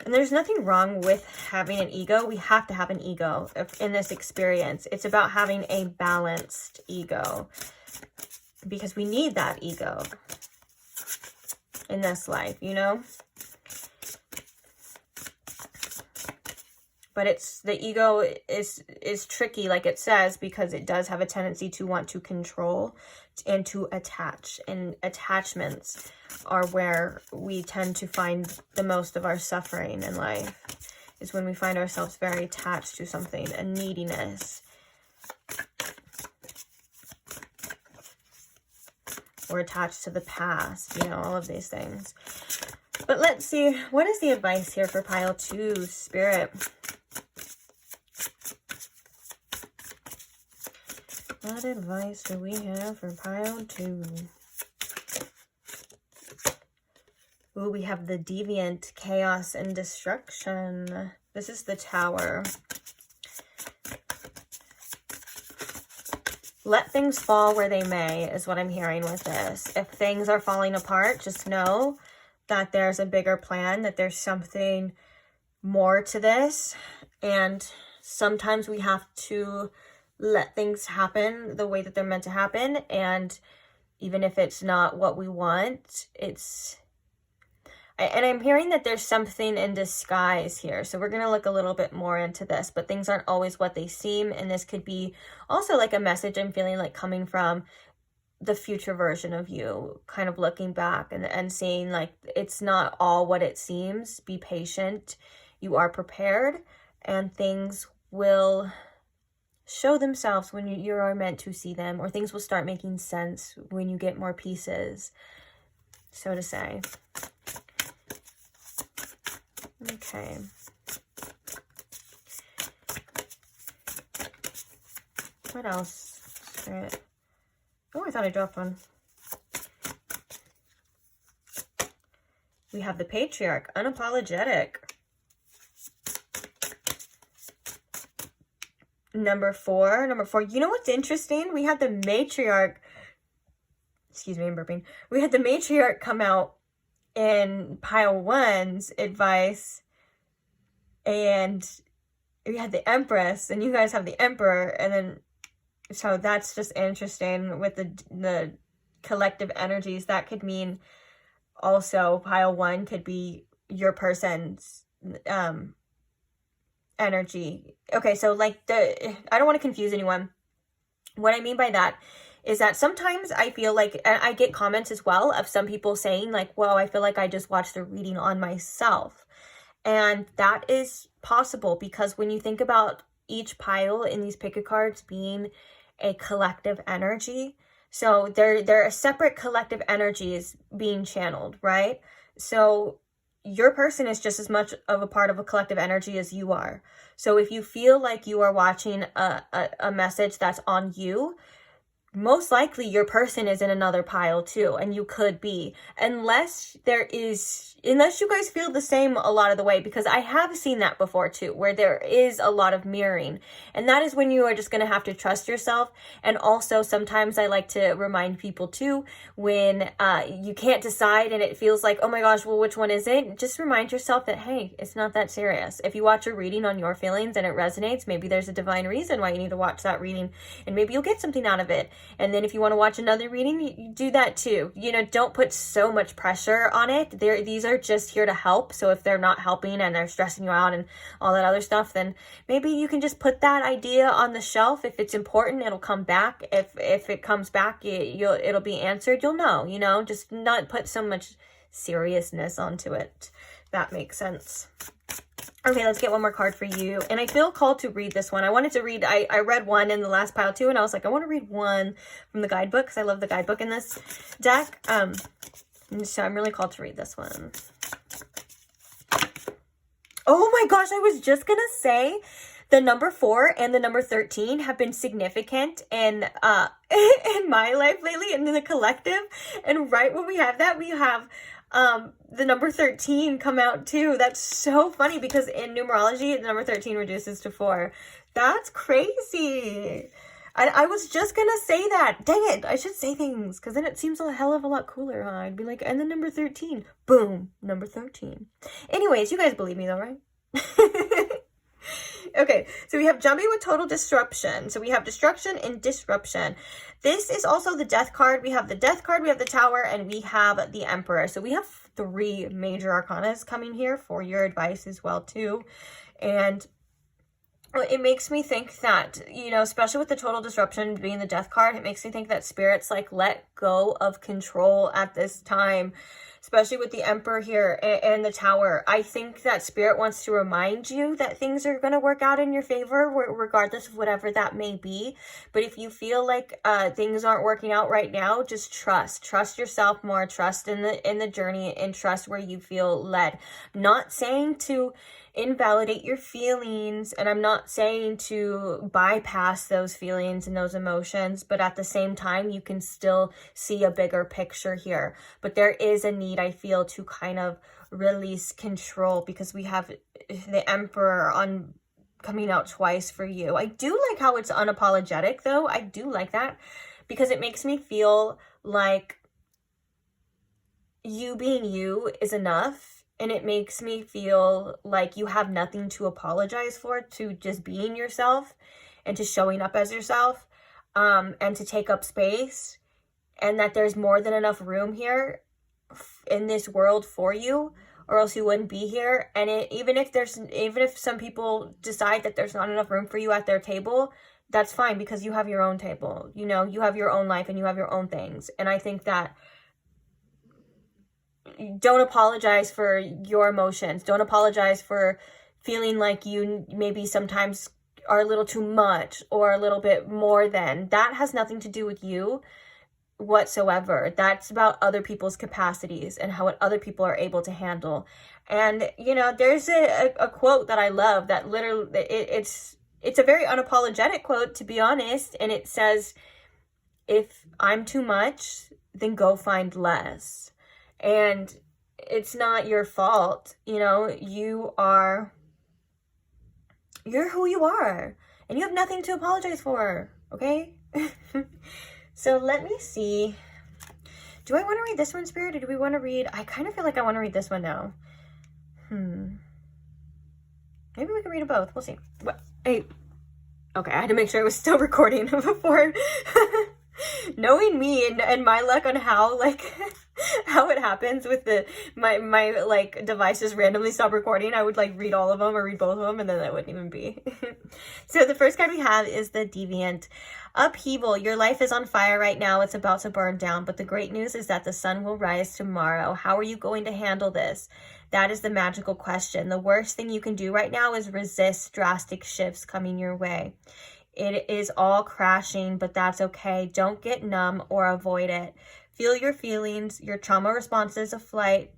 And there's nothing wrong with having an ego. We have to have an ego in this experience. It's about having a balanced ego, because we need that ego in this life, you know? But the ego is tricky, like it says, because it does have a tendency to want to control and to attach. And attachments are where we tend to find the most of our suffering in life, is when we find ourselves very attached to something, a neediness. Or attached to the past, you know, all of these things. But let's see, what is the advice here for pile 2, Spirit? What advice do we have for pile 2? Ooh, we have the Deviant, Chaos, and Destruction. This is the Tower. Let things fall where they may is what I'm hearing with this. If things are falling apart, just know that there's a bigger plan, that there's something more to this. And sometimes we have to let things happen the way that they're meant to happen. And even if it's not what we want, and I'm hearing that there's something in disguise here. So we're going to look a little bit more into this, but things aren't always what they seem. And this could be also like a message I'm feeling like coming from the future version of you, kind of looking back and seeing like it's not all what it seems. Be patient. You are prepared, and things will show themselves when you are meant to see them, or things will start making sense when you get more pieces, so to say. Okay. What else? Spirit. Oh, I thought I dropped one. We have the Patriarch, unapologetic. Number four. You know what's interesting? We had the Matriarch. Excuse me, I'm burping. We had the Matriarch come out in pile 1's advice, and we had the Empress, and you guys have the Emperor, and then so that's just interesting with the collective energies. That could mean also pile 1 could be your person's energy. Okay, so like I don't want to confuse anyone. What I mean by that is that sometimes I feel like, and I get comments as well of some people saying like, whoa, I feel like I just watched the reading on myself. And that is possible because when you think about each pile in these pick a cards being a collective energy, so they're a separate collective energies being channeled, right? So your person is just as much of a part of a collective energy as you are. So if you feel like you are watching a message that's on you, most likely your person is in another pile too, and you could be, unless you guys feel the same a lot of the way, because I have seen that before too, where there is a lot of mirroring, and that is when you are just going to have to trust yourself. And also sometimes I like to remind people too, when you can't decide and it feels like, oh my gosh, well, which one is it? Just remind yourself that, hey, it's not that serious. If you watch a reading on your feelings and it resonates, maybe there's a divine reason why you need to watch that reading, and maybe you'll get something out of it. And then if you want to watch another reading, you do that too. You know, don't put so much pressure on it. These are just here to help. So if they're not helping and they're stressing you out and all that other stuff, then maybe you can just put that idea on the shelf. If it's important, it'll come back. If it comes back, it'll be answered. You'll know, you know, just not put so much seriousness onto it. That makes sense. Okay, let's get one more card for you. And I feel called to read this one. I wanted to read, I read one in the last pile too, and I was like, I want to read one from the guidebook because I love the guidebook in this deck. So I'm really called to read this one. Oh my gosh, I was just going to say the number 4 and the number 13 have been significant in my life lately and in the collective. And right when we have that, we have the number 13 come out too. That's so funny because in numerology, the number 13 reduces to 4. That's crazy. I was just gonna say that. Dang it, I should say things because then it seems a hell of a lot cooler, huh? I'd be like, and the number 13. Boom, number 13. Anyways, you guys believe me though, right? Okay, so we have jumping with total disruption. So we have destruction and disruption. This is also the death card. We have the death card, we have the tower, and we have the emperor. So we have 3 major arcanas coming here for your advice as well too. And it makes me think that, you know, especially with the total disruption being the death card, it makes me think that spirits like let go of control at this time, especially with the emperor here and the tower. I think that spirit wants to remind you that things are going to work out in your favor, regardless of whatever that may be. But if you feel like things aren't working out right now, just trust yourself more, trust in the journey, and trust where you feel led. Not saying to invalidate your feelings, and I'm not saying to bypass those feelings and those emotions, but at the same time you can still see a bigger picture here. But there is a need, I feel, to kind of release control because we have the emperor on coming out twice for you. I do like how it's unapologetic though. I do like that because it makes me feel like you being you is enough. And it makes me feel like you have nothing to apologize for, to just being yourself and to showing up as yourself, and to take up space, and that there's more than enough room here in this world for you, or else you wouldn't be here. And even if some people decide that there's not enough room for you at their table, that's fine because you have your own table. You know, you have your own life and you have your own things. And I think that don't apologize for your emotions. Don't apologize for feeling like you maybe sometimes are a little too much or a little bit more than. That has nothing to do with you whatsoever. That's about other people's capacities and what other people are able to handle. And, you know, there's a quote that I love that literally, it's a very unapologetic quote, to be honest. And it says, if I'm too much, then go find less. And it's not your fault, you know, you're who you are, and you have nothing to apologize for, okay? So let me see. Do I want to read this one, Spirit, or do we want to read? I kind of feel like I want to read this one now. Maybe we can read them both. We'll see. Hey, okay, I had to make sure I was still recording before. Knowing me and my luck on how, like, how it happens with my like devices randomly stop recording. I would like read all of them or read both of them, and then that wouldn't even be. So the first card we have is the Deviant. Upheaval. Your life is on fire right now. It's about to burn down, but the great news is that the sun will rise tomorrow. How are you going to handle this? That is the magical question. The worst thing you can do right now is resist drastic shifts coming your way. It is all crashing, but that's okay. Don't get numb or avoid it. Feel your feelings. Your trauma responses of fight,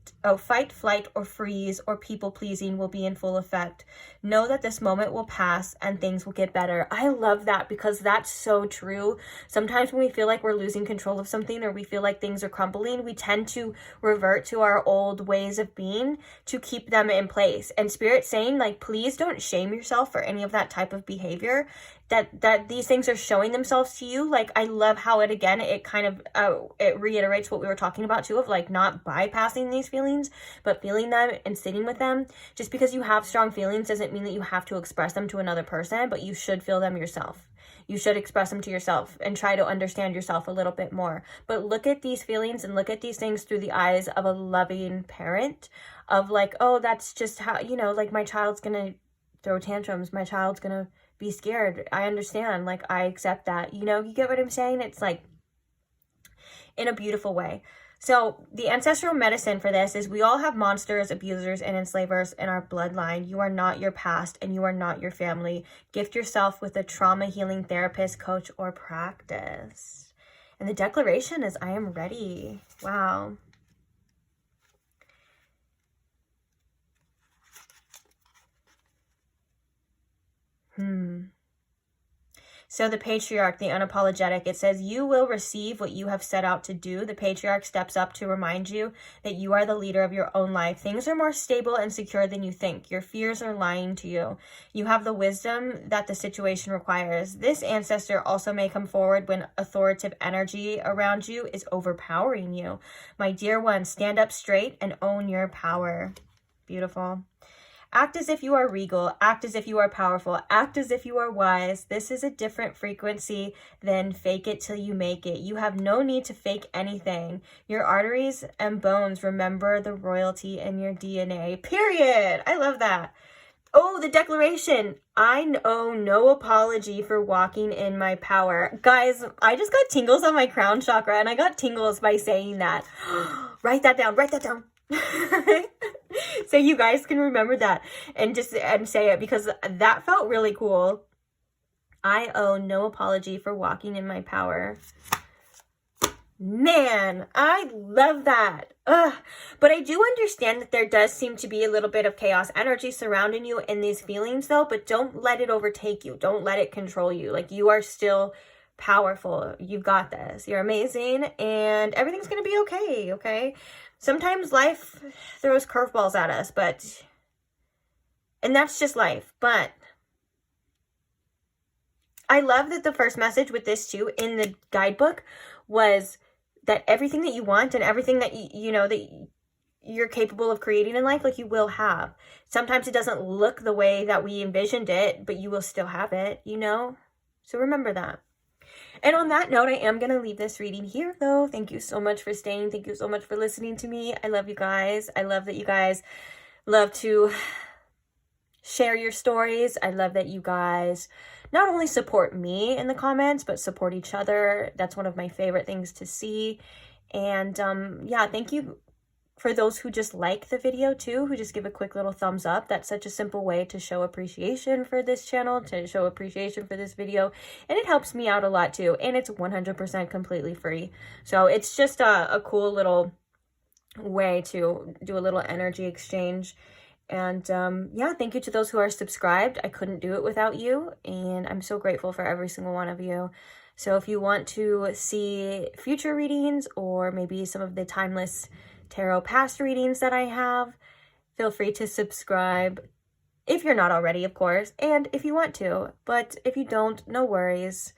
flight, or freeze, or people-pleasing will be in full effect. Know that this moment will pass and things will get better. I love that because that's so true. Sometimes when we feel like we're losing control of something or we feel like things are crumbling, we tend to revert to our old ways of being to keep them in place. And Spirit's saying, like, please don't shame yourself for any of that type of behavior. That these things are showing themselves to you. Like, I love how it kind of it reiterates what we were talking about too, of like not bypassing these feelings but feeling them and sitting with them. Just because you have strong feelings doesn't mean that you have to express them to another person, but you should feel them yourself. You should express them to yourself and try to understand yourself a little bit more. But look at these feelings and look at these things through the eyes of a loving parent, of like, oh, that's just how, you know, like my child's gonna throw tantrums, my child's gonna be scared. I understand. Like, I accept that. You know, you get what I'm saying? It's like in a beautiful way. So the ancestral medicine for this is we all have monsters, abusers, and enslavers in our bloodline. You are not your past and you are not your family. Gift yourself with a trauma healing therapist, coach, or practice. And the declaration is, I am ready. Wow. So the patriarch, the unapologetic, it says, you will receive what you have set out to do. The patriarch steps up to remind you that you are the leader of your own life. Things are more stable and secure than you think. Your fears are lying to you. You have the wisdom that the situation requires. This ancestor also may come forward when authoritative energy around you is overpowering you. My dear one, stand up straight and own your power. Beautiful. Act as if you are regal. Act as if you are powerful. Act as if you are wise. This is a different frequency than fake it till you make it. You have no need to fake anything. Your arteries and bones remember the royalty in your DNA. Period. I love that. Oh, the declaration. I owe no apology for walking in my power. Guys, I just got tingles on my crown chakra, and I got tingles by saying that. Write that down. Write that down. So you guys can remember that and say it, because that felt really cool. I owe no apology for walking in my power. Man, I love that. But I do understand that there does seem to be a little bit of chaos energy surrounding you in these feelings though, but don't let it overtake you. Don't let it control you. Like, you are still powerful. You've got this. You're amazing, and everything's going to be okay, okay? Sometimes life throws curveballs at us, and that's just life. But I love that the first message with this too in the guidebook was that everything that you want and everything that you know that you're capable of creating in life, like, you will have. Sometimes it doesn't look the way that we envisioned it, but you will still have it, you know? So remember that. And on that note, I am going to leave this reading here, though. Thank you so much for staying. Thank you so much for listening to me. I love you guys. I love that you guys love to share your stories. I love that you guys not only support me in the comments, but support each other. That's one of my favorite things to see. And yeah, thank you for those who just like the video too, who just give a quick little thumbs up. That's such a simple way to show appreciation for this channel, to show appreciation for this video. And it helps me out a lot too. And it's 100% completely free. So it's just a cool little way to do a little energy exchange. And yeah, thank you to those who are subscribed. I couldn't do it without you. And I'm so grateful for every single one of you. So if you want to see future readings or maybe some of the timeless tarot past readings that I have, feel free to subscribe if you're not already, of course, and if you want to. But if you don't, no worries.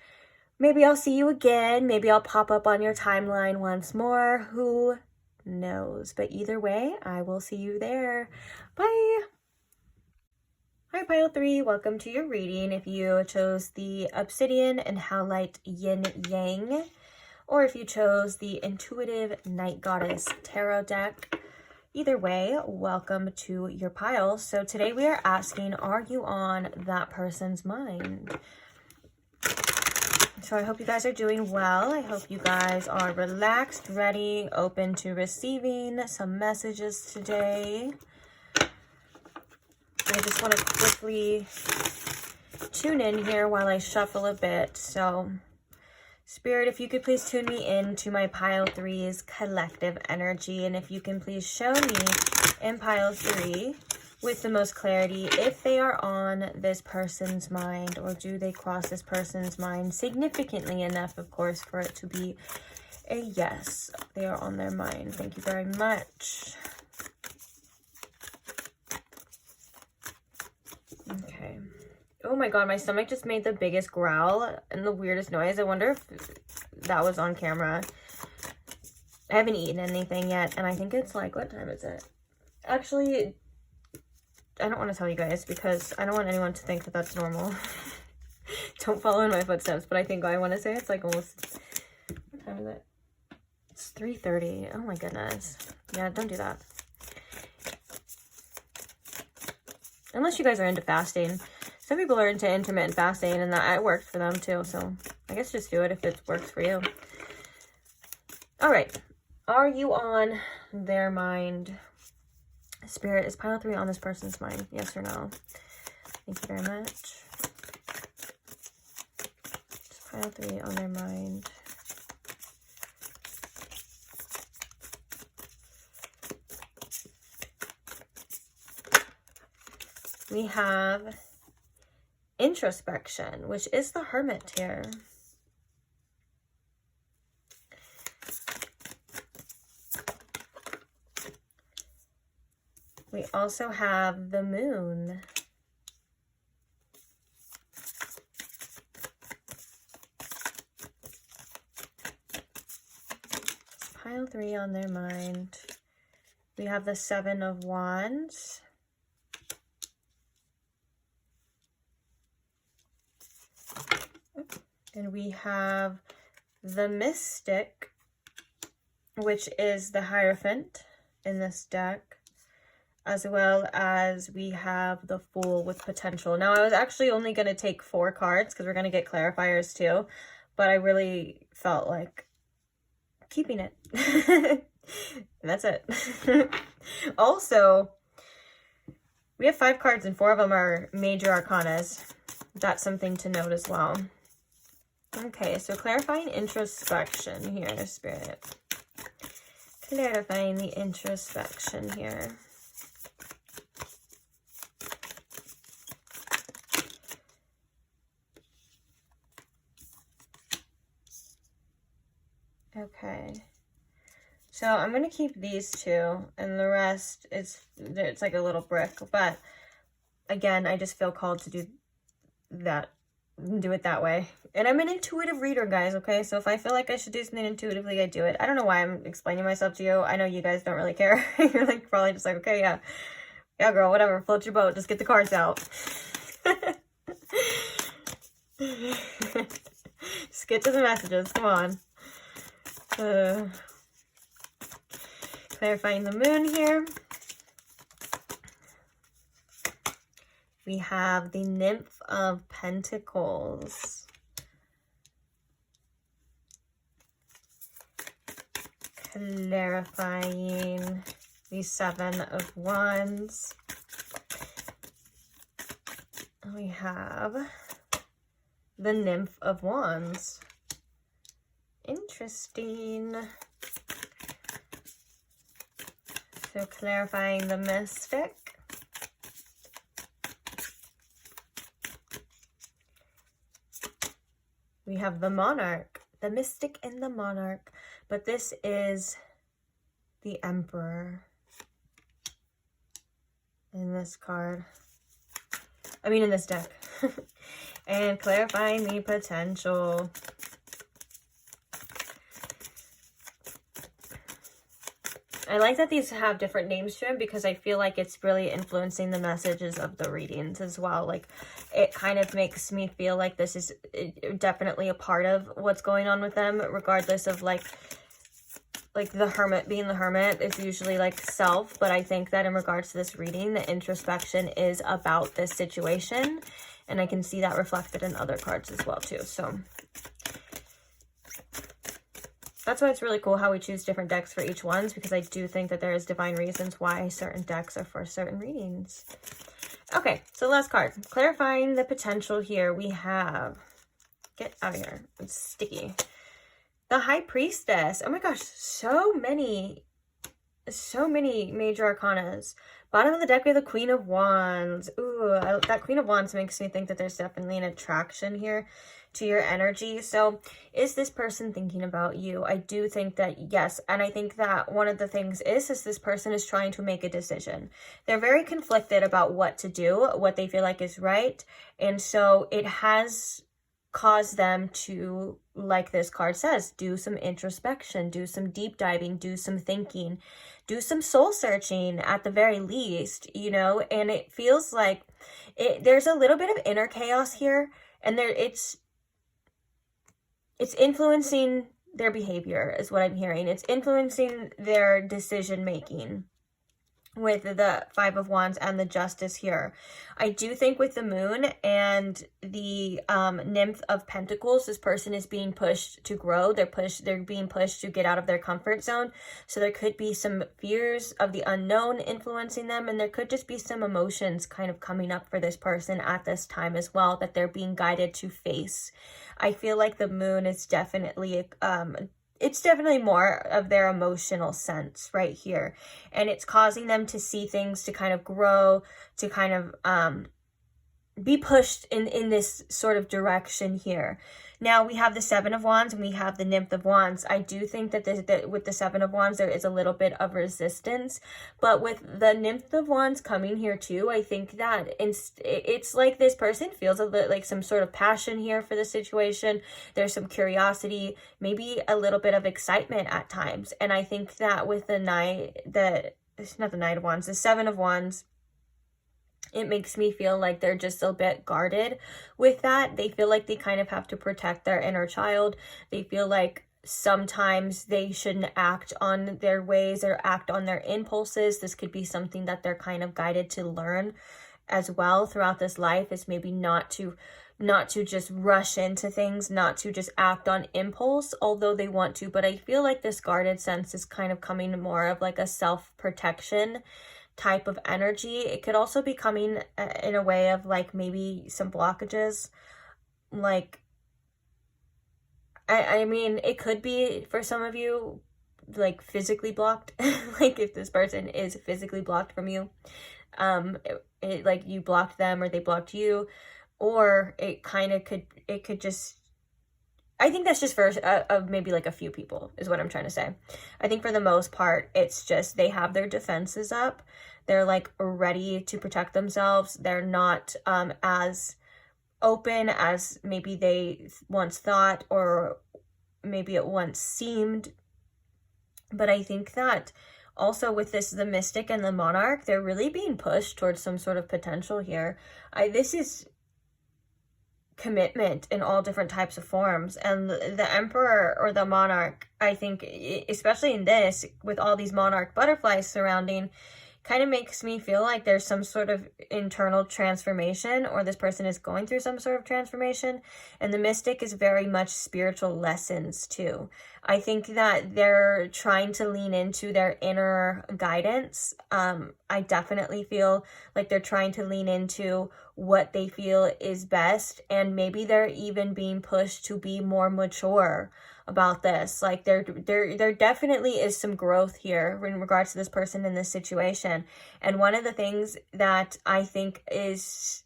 Maybe I'll see you again. Maybe I'll pop up on your timeline once more. Who knows? But either way, I will see you there. Bye. Hi, Pile 3. Welcome to your reading. If you chose the Obsidian and Howlite Yin Yang, or if you chose the Intuitive Night Goddess Tarot deck. Either way, welcome to your pile. So today we are asking, are you on that person's mind? So I hope you guys are doing well. I hope you guys are relaxed, ready, open to receiving some messages today. I just want to quickly tune in here while I shuffle a bit. So Spirit, if you could please tune me in to my pile 3's collective energy. And if you can please show me in pile 3 with the most clarity if they are on this person's mind, or do they cross this person's mind significantly enough, of course, for it to be a yes. They are on their mind. Thank you very much. Okay. Oh my god, my stomach just made the biggest growl and the weirdest noise. I wonder if that was on camera. I haven't eaten anything yet, and I think it's like, what time is it? Actually, I don't want to tell you guys because I don't want anyone to think that that's normal. Don't follow in my footsteps, but I think I want to say it's like almost, what time is it? It's 3:30. Oh my goodness. Yeah, don't do that. Unless you guys are into fasting. Some people are into intermittent fasting, and that it worked for them too, so I guess just do it if it works for you. All right. Are you on their mind? Spirit, is pile 3 on this person's mind? Yes or no? Thank you very much. Is pile 3 on their mind? We have introspection, which is the Hermit here. We also have the Moon. Pile 3 on their mind. We have the 7 of Wands. And we have the Mystic, which is the Hierophant in this deck, as well as we have the Fool with potential. Now, I was actually only going to take 4 cards because we're going to get clarifiers too, but I really felt like keeping it. And that's it. Also, we have 5 cards and 4 of them are major arcanas. That's something to note as well. Okay, so clarifying introspection here, Spirit. Clarifying the introspection here. Okay. So I'm going to keep these 2, and the rest is, it's like a little brick. But again, I just feel called to do that. Do it that way. And I'm an intuitive reader, guys, okay? So if I feel like I should do something intuitively, I do it. I don't know why I'm explaining myself to you. I know you guys don't really care. You're like probably just like, okay, yeah. Yeah, girl, whatever. Float your boat. Just get the cards out. Just get to the messages. Come on. Clarifying the Moon here. We have the Nymph of Pentacles. Clarifying the 7 of Wands. We have the Nymph of Wands. Interesting. So clarifying the Mystic. We have the Monarch, the Mystic and the Monarch, but this is the Emperor in this card. I mean, in this deck. And clarifying the potential. I like that these have different names to them because I feel like it's really influencing the messages of the readings as well. Like, it kind of makes me feel like this is definitely a part of what's going on with them, regardless of like the hermit being the hermit is usually like self. But I think that in regards to this reading, the introspection is about this situation. And I can see that reflected in other cards as well too. So that's why it's really cool how we choose different decks for each one, because I do think that there is divine reasons why certain decks are for certain readings. Okay, so last card. Clarifying the potential here, we have... Get out of here. It's sticky. The High Priestess. Oh my gosh, so many major arcanas. Bottom of the deck, we have the Queen of Wands. Ooh, that Queen of Wands makes me think that there's definitely an attraction here to your energy. So is this person thinking about you? I do think that yes. And I think that one of the things is this person is trying to make a decision. They're very conflicted about what to do, what they feel like is right. And so it has caused them to, like this card says, do some introspection, do some deep diving, do some thinking, do some soul searching at the very least, you know. And it feels like there's a little bit of inner chaos here, and it's influencing their behavior is what I'm hearing. It's influencing their decision making with the Five of Wands and the Justice here. I do think with the Moon and the Nymph of Pentacles, this person is being pushed to grow. They're being pushed to get out of their comfort zone. So there could be some fears of the unknown influencing them, and there could just be some emotions kind of coming up for this person at this time as well that they're being guided to face. I feel like the Moon is definitely it's definitely more of their emotional sense right here. And it's causing them to see things, to kind of grow, to kind of be pushed in this sort of direction here. Now we have the Seven of Wands and we have the Nymph of Wands. I do think that with the Seven of Wands, there is a little bit of resistance. But with the Nymph of Wands coming here too, I think that it's like this person feels a little like some sort of passion here for the situation. There's some curiosity, maybe a little bit of excitement at times. And I think that with the Seven of Wands, it makes me feel like they're just a bit guarded with that. They feel like they kind of have to protect their inner child. They feel like sometimes they shouldn't act on their ways or act on their impulses. This could be something that they're kind of guided to learn as well throughout this life, is maybe not to just rush into things, not to just act on impulse, although they want to. But I feel like this guarded sense is kind of coming more of like a self-protection type of energy. It could also be coming in a way of like maybe some blockages, like I mean, it could be for some of you like physically blocked, like if this person is physically blocked from you, like you blocked them or they blocked you, or it could just, I think that's just for maybe like a few people is what I'm trying to say. I think for the most part, it's just they have their defenses up. They're like ready to protect themselves. They're not as open as maybe they once thought, or maybe it once seemed. But I think that also with the Mystic and the Monarch, they're really being pushed towards some sort of potential here. This is commitment in all different types of forms, and the Emperor or the Monarch, I think especially in this with all these monarch butterflies surrounding, kind of makes me feel like there's some sort of internal transformation, or this person is going through some sort of transformation. And the Mystic is very much spiritual lessons too. I think that they're trying to lean into their inner guidance. I definitely feel like they're trying to lean into what they feel is best, and maybe they're even being pushed to be more mature about this. Like there definitely is some growth here in regards to this person in this situation. And one of the things that I think is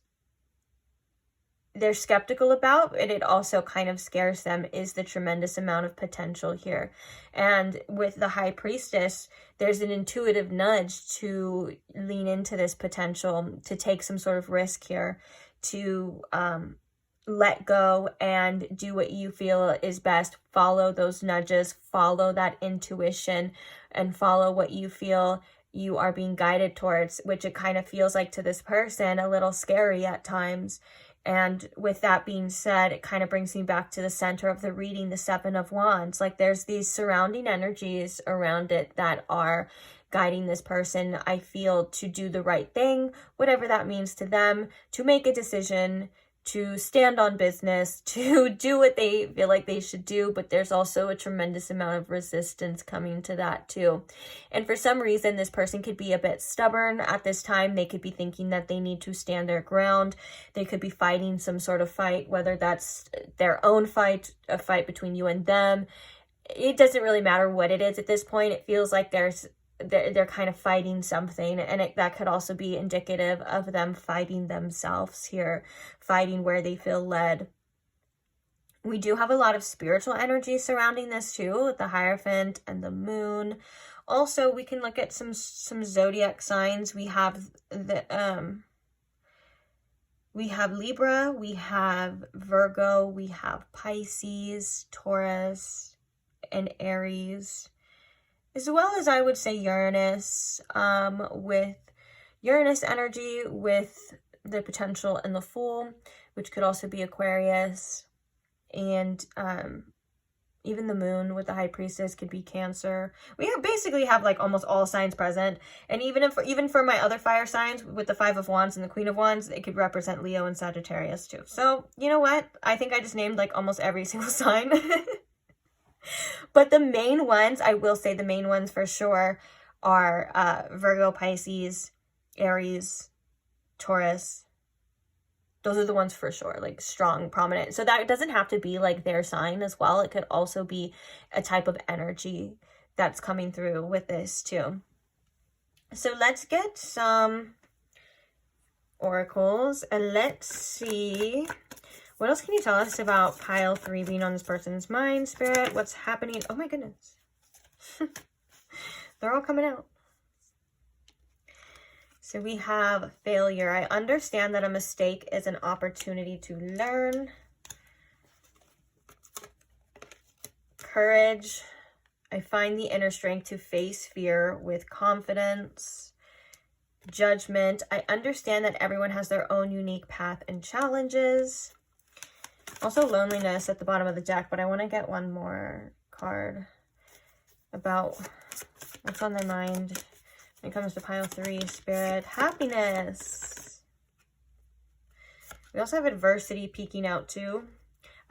they're skeptical about, and it also kind of scares them, is the tremendous amount of potential here. And with the High Priestess, there's an intuitive nudge to lean into this potential, to take some sort of risk here, to let go and do what you feel is best. Follow those nudges, follow that intuition, and follow what you feel you are being guided towards, which it kind of feels like to this person a little scary at times. And with that being said, it kind of brings me back to the center of the reading, the Seven of Wands. Like there's these surrounding energies around it that are guiding this person, I feel, to do the right thing, whatever that means to them, to make a decision, to stand on business, to do what they feel like they should do. But there's also a tremendous amount of resistance coming to that too. And for some reason, this person could be a bit stubborn at this time. They could be thinking that they need to stand their ground. They could be fighting some sort of fight, whether that's their own fight, a fight between you and them. It doesn't really matter what it is at this point. It feels like they're kind of fighting something, and that could also be indicative of them fighting themselves here, fighting where they feel led. We do have a lot of spiritual energy surrounding this too, with the Hierophant and the Moon. Also, we can look at some zodiac signs. We have Libra, we have Virgo, we have Pisces, Taurus, and Aries, as well as I would say Uranus, with Uranus energy with the potential in the Fool, which could also be Aquarius, and even the Moon with the High Priestess could be Cancer. We basically have like almost all signs present, and even for my other fire signs with the Five of Wands and the Queen of Wands, it could represent Leo and Sagittarius too. So you know what? I think I just named like almost every single sign. But the main ones, I will say the main ones for sure are Virgo, Pisces, Aries, Taurus. Those are the ones for sure, like strong, prominent. So that doesn't have to be like their sign as well. It could also be a type of energy that's coming through with this too. So let's get some oracles and let's see. What else can you tell us about pile 3 being on this person's mind, Spirit? What's happening? Oh my goodness. They're all coming out. So we have failure. I understand that a mistake is an opportunity to learn. Courage. I find the inner strength to face fear with confidence. Judgment. I understand that everyone has their own unique path and challenges. Also loneliness at the bottom of the deck, but I want to get one more card about what's on their mind when it comes to pile 3, Spirit. Happiness. We also have adversity peeking out too.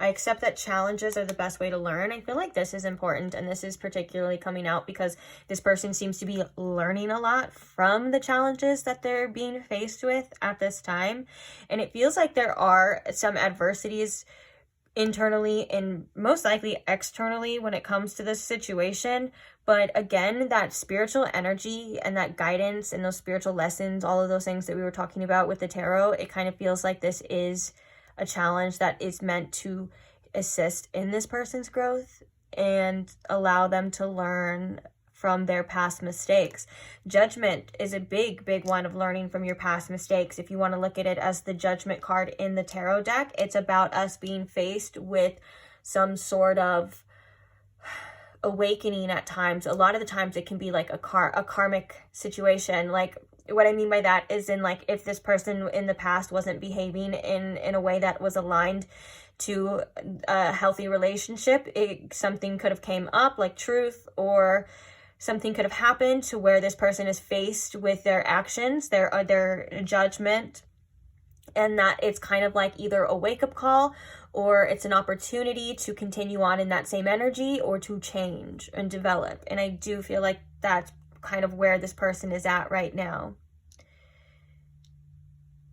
I accept that challenges are the best way to learn. I feel like this is important, and this is particularly coming out because this person seems to be learning a lot from the challenges that they're being faced with at this time. And it feels like there are some adversities internally and most likely externally when it comes to this situation. But again, that spiritual energy and that guidance and those spiritual lessons, all of those things that we were talking about with the tarot, it kind of feels like this is a challenge that is meant to assist in this person's growth and allow them to learn from their past mistakes. Judgment is a big one of learning from your past mistakes. If you want to look at it as the Judgment card in the tarot deck, it's about us being faced with some sort of awakening at times. A lot of the times it can be like a karmic situation. Like, what I mean by that is in like if this person in the past wasn't behaving in a way that was aligned to a healthy relationship, something could have came up like truth, or something could have happened to where this person is faced with their actions, their judgment, and that it's kind of like either a wake-up call or it's an opportunity to continue on in that same energy or to change and develop. And I do feel like that's kind of where this person is at right now.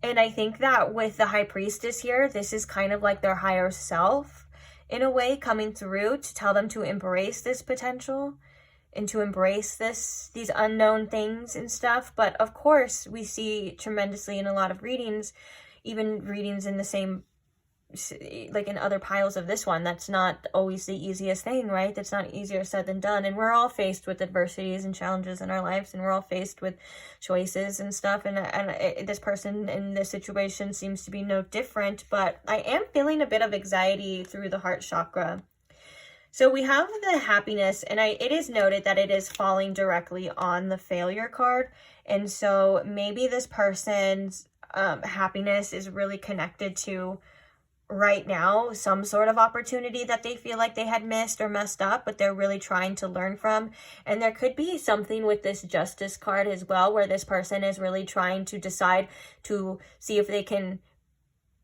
And I think that with the High Priestess here, this is kind of like their higher self in a way coming through to tell them to embrace this potential and to embrace these unknown things and stuff. But of course, we see tremendously in a lot of readings, even readings in the same, like in other piles of this one, that's not always the easiest thing, right? That's not easier said than done. And we're all faced with adversities and challenges in our lives, and we're all faced with choices and stuff. And this person in this situation seems to be no different, but I am feeling a bit of anxiety through the heart chakra. So we have the happiness, and it is noted that it is falling directly on the failure card. And so maybe this person's happiness is really connected to right now some sort of opportunity that they feel like they had missed or messed up, but they're really trying to learn from. And there could be something with this Justice card as well, where this person is really trying to decide to see if they can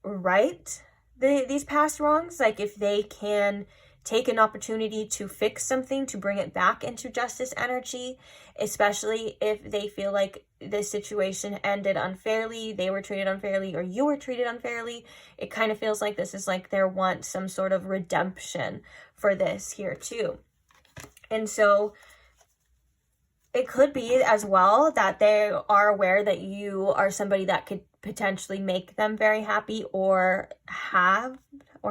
right these past wrongs, like if they can take an opportunity to fix something, to bring it back into justice energy, especially if they feel like this situation ended unfairly, they were treated unfairly, or you were treated unfairly. It kind of feels like this is like they want some sort of redemption for this here too. And so it could be as well that they are aware that you are somebody that could potentially make them very happy, or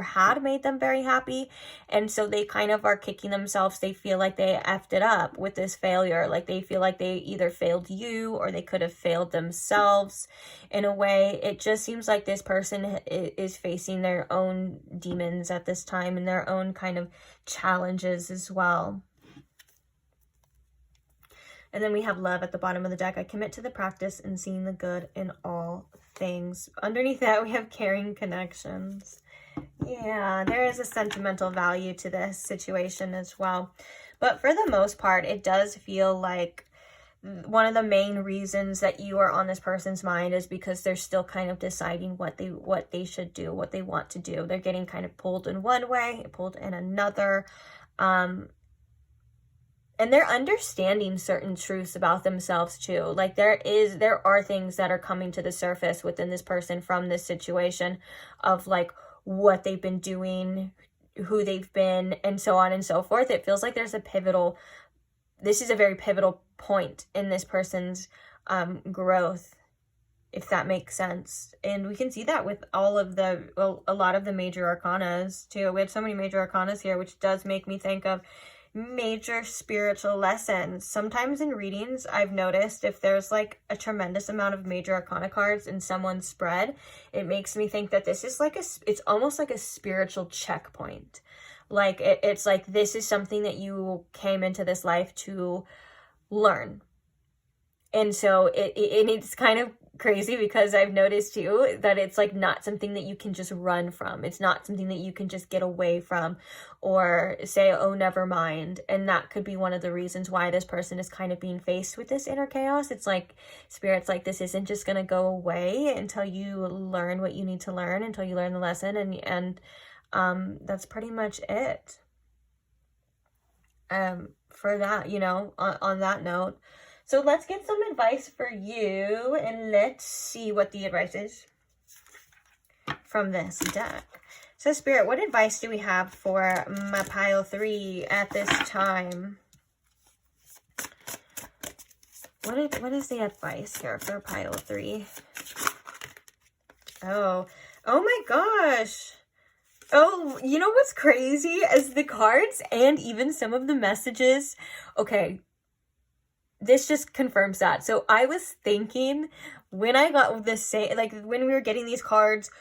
had made them very happy. And so they kind of are kicking themselves. They feel like they effed it up with this failure. Like they feel like they either failed you, or they could have failed themselves in a way. It just seems like this person is facing their own demons at this time, and their own kind of challenges as well. And then we have love at the bottom of the deck. I commit to the practice and seeing the good in all things. Underneath that, we have caring connections. Yeah, there is a sentimental value to this situation as well. But for the most part, it does feel like one of the main reasons that you are on this person's mind is because they're still kind of deciding what they should do, what they want to do. They're getting kind of pulled in one way, pulled in another. And they're understanding certain truths about themselves too. Like there are things that are coming to the surface within this person from this situation of like what they've been doing, who they've been, and so on and so forth. It feels like there's this is a very pivotal point in this person's growth, if that makes sense. And we can see that with a lot of the major arcanas too. We had so many major arcanas here, which does make me think of major spiritual lessons. Sometimes in readings, I've noticed if there's like a tremendous amount of major arcana cards in someone's spread, it makes me think that this is like it's almost like a spiritual checkpoint. Like it's like this is something that you came into this life to learn. And so it's kind of crazy because I've noticed too that it's like not something that you can just run from. It's not something that you can just get away from or say, oh, never mind. And that could be one of the reasons why this person is kind of being faced with this inner chaos. It's like Spirit's like, this isn't just going to go away until you learn what you need to learn, until you learn the lesson. And that's pretty much it. For that, on that note. So let's get some advice for you, and let's see what the advice is from this deck. So Spirit, what advice do we have for my pile 3 at this time? What is the advice here for pile 3? Oh my gosh. Oh, you know what's crazy? As the cards and even some of the messages. Okay. This just confirms that. So I was thinking when I got this, like when we were getting these cards,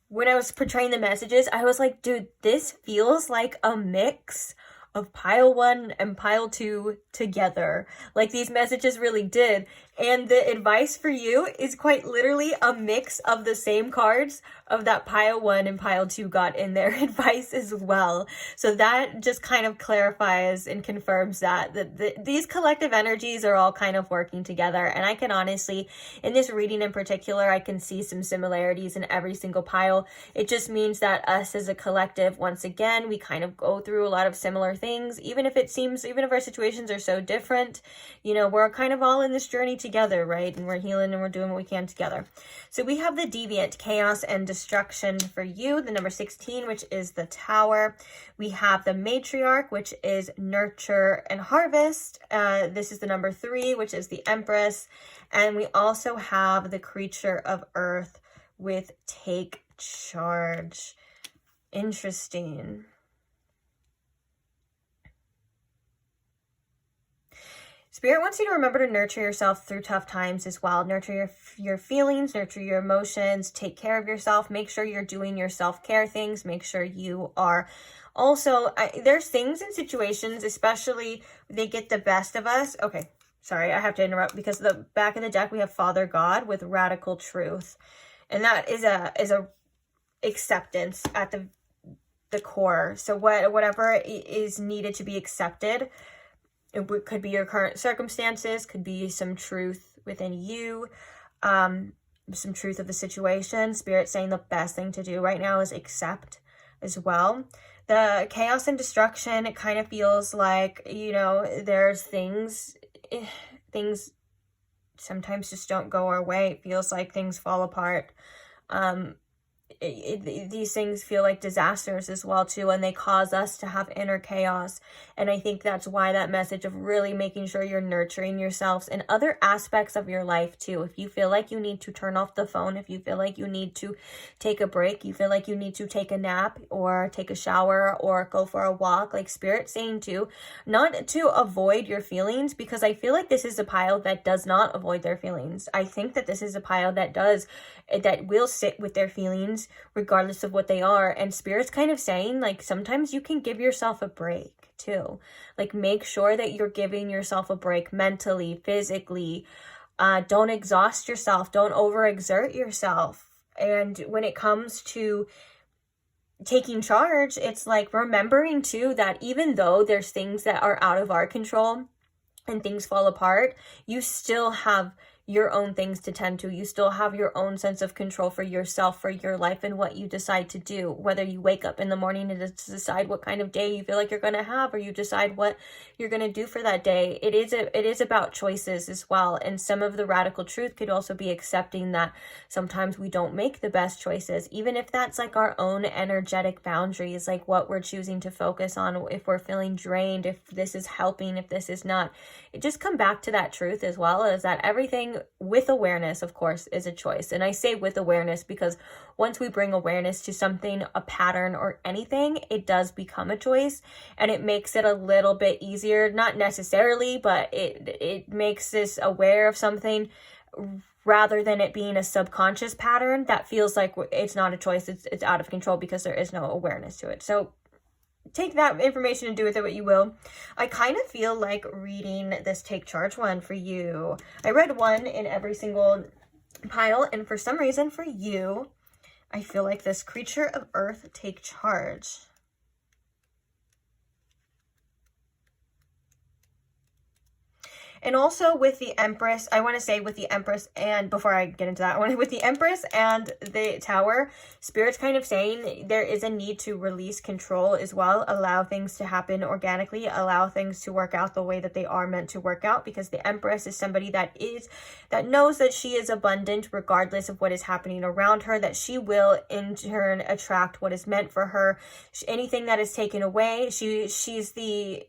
when I was portraying the messages, I was like, dude, this feels like a mix of pile 1 and pile 2 together. Like these messages really did. And the advice for you is quite literally a mix of the same cards of that pile 1 and pile 2 got in their advice as well. So that just kind of clarifies and confirms that these collective energies are all kind of working together. And I can honestly, in this reading in particular, I can see some similarities in every single pile. It just means that us as a collective, once again, we kind of go through a lot of similar things, even if our situations are so different, we're kind of all in this journey together, right? And we're healing and we're doing what we can together. So we have the Deviant, Chaos and Destruction for you, the number 16, which is the Tower. We have the Matriarch, which is Nurture and Harvest. This is the number 3, which is the Empress. And we also have the Creature of Earth with Take Charge. Interesting. Spirit wants you to remember to nurture yourself through tough times as well. Nurture your feelings, nurture your emotions, take care of yourself. Make sure you're doing your self-care things. Make sure you are also, there's things and situations, especially they get the best of us. Okay, sorry, I have to interrupt, because the back of the deck we have Father God with radical truth. And that is a acceptance at the core. So whatever is needed to be accepted, it could be your current circumstances, could be some truth within you, some truth of the situation. Spirit saying the best thing to do right now is accept as well. The chaos and destruction, it kind of feels like, you know, there's things sometimes just don't go our way. It feels like things fall apart. These things feel like disasters as well too, and they cause us to have inner chaos. And I think that's why that message of really making sure you're nurturing yourselves in other aspects of your life too. If you feel like you need to turn off the phone, if you feel like you need to take a break, you feel like you need to take a nap or take a shower or go for a walk, like Spirit saying too, not to avoid your feelings, because I feel like this is a pile that does not avoid their feelings. I think that this is a pile that will sit with their feelings regardless of what they are. And Spirit's kind of saying, like, sometimes you can give yourself a break too. Like, make sure that you're giving yourself a break mentally, physically. Don't exhaust yourself. Don't overexert yourself. And when it comes to taking charge, it's like remembering too that even though there's things that are out of our control and things fall apart, you still have your own things to tend to. You still have your own sense of control for yourself, for your life, and what you decide to do. Whether you wake up in the morning and decide what kind of day you feel like you're going to have, or you decide what you're going to do for that day. It is about choices as well. And some of the radical truth could also be accepting that sometimes we don't make the best choices, even if that's like our own energetic boundaries, like what we're choosing to focus on, if we're feeling drained, if this is helping, if this is not. It just come back to that truth as well, as that everything with awareness, of course, is a choice. And I say with awareness because once we bring awareness to something, a pattern or anything, it does become a choice, and it makes it a little bit easier, not necessarily, but it makes us aware of something rather than it being a subconscious pattern that feels like it's not a choice, it's out of control because there is no awareness to it. So take that information and do with it what you will. I kind of feel like reading this Take Charge one for you. I read one in every single pile, and for some reason for you, I feel like this Creature of Earth, Take Charge. And also with the Empress, I want to say with the Empress, and before I get into that one, with the Empress and the Tower, Spirit's kind of saying there is a need to release control as well, allow things to happen organically, allow things to work out the way that they are meant to work out, because the Empress is somebody that knows that she is abundant regardless of what is happening around her, that she will in turn attract what is meant for her. Anything that is taken away, she's the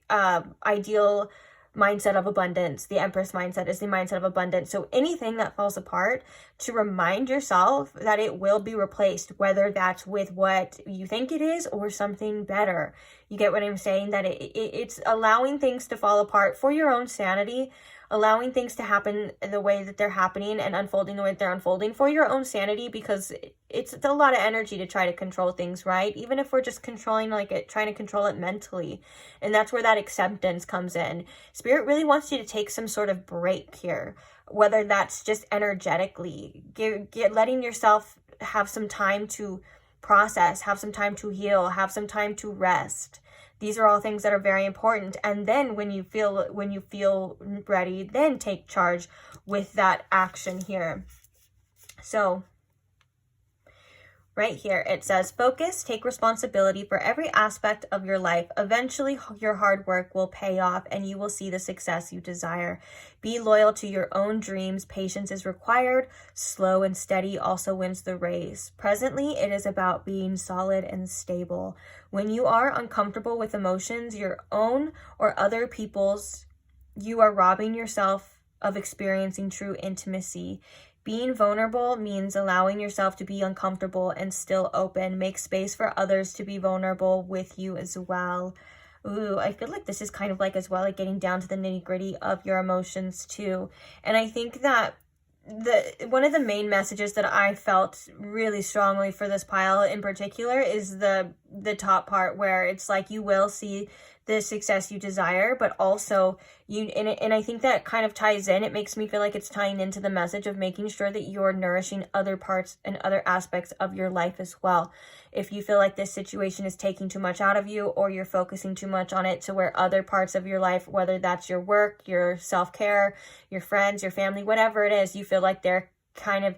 ideal mindset of abundance. The Empress mindset is the mindset of abundance. So anything that falls apart, to remind yourself that it will be replaced, whether that's with what you think it is or something better. You get what I'm saying? That it's allowing things to fall apart for your own sanity, allowing things to happen the way that they're happening and unfolding the way that they're unfolding for your own sanity, because it's a lot of energy to try to control things, right? Even if we're just controlling trying to control it mentally. And that's where that acceptance comes in. Spirit really wants you to take some sort of break here, whether that's just energetically, letting yourself have some time to process, have some time to heal, have some time to rest. These are all things that are very important. And then when you feel ready, then take charge with that action here. So right here, it says, focus, take responsibility for every aspect of your life. Eventually, your hard work will pay off and you will see the success you desire. Be loyal to your own dreams. Patience is required. Slow and steady also wins the race. Presently, it is about being solid and stable. When you are uncomfortable with emotions, your own or other people's, you are robbing yourself of experiencing true intimacy. Being vulnerable means allowing yourself to be uncomfortable and still open. Make space for others to be vulnerable with you as well. Ooh, I feel like this is kind of like as well, like getting down to the nitty-gritty of your emotions too. And I think that one of the main messages that I felt really strongly for this pile in particular is the top part, where it's like you will see the success you desire, but also and I think that kind of ties in. It makes me feel like it's tying into the message of making sure that you're nourishing other parts and other aspects of your life as well. If you feel like this situation is taking too much out of you, or you're focusing too much on it to where other parts of your life, whether that's your work, your self-care, your friends, your family, whatever it is, you feel like they're kind of,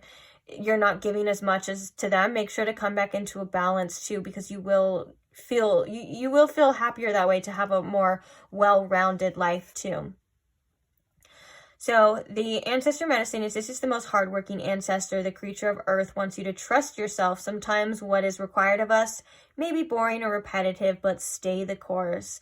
you're not giving as much as to them, make sure to come back into a balance too, because you will feel you will feel happier that way, to have a more well-rounded life too. So the ancestor medicine is, this is the most hardworking ancestor. The creature of earth wants you to trust yourself. Sometimes what is required of us may be boring or repetitive, but stay the course.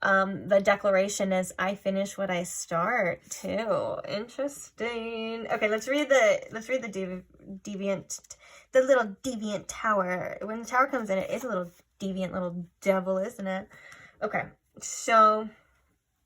The declaration is, I finish what I start too. Interesting. Okay, let's read the deviant, the little deviant tower. When the tower comes in, it is a little deviant little devil, isn't it? Okay, so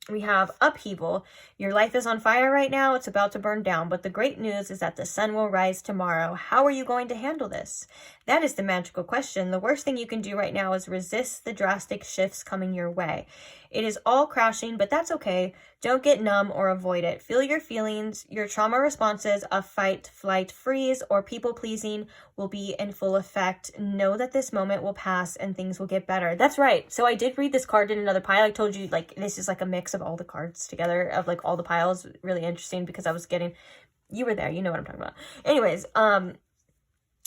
we have upheaval. Your life is on fire right now. It's about to burn down. But the great news is that the sun will rise tomorrow. How are you going to handle this? That is the magical question. The worst thing you can do right now is resist the drastic shifts coming your way. It is all crashing, but that's okay. Don't get numb or avoid it. Feel your feelings. Your trauma responses of fight, flight, freeze, or people-pleasing will be in full effect. Know that this moment will pass and things will get better. That's right. So I did read this card in another pile. I told you, like, this is like a mix of all the cards together, of like all the piles. Really interesting, because I was getting, you were there, you know what I'm talking about. Anyways,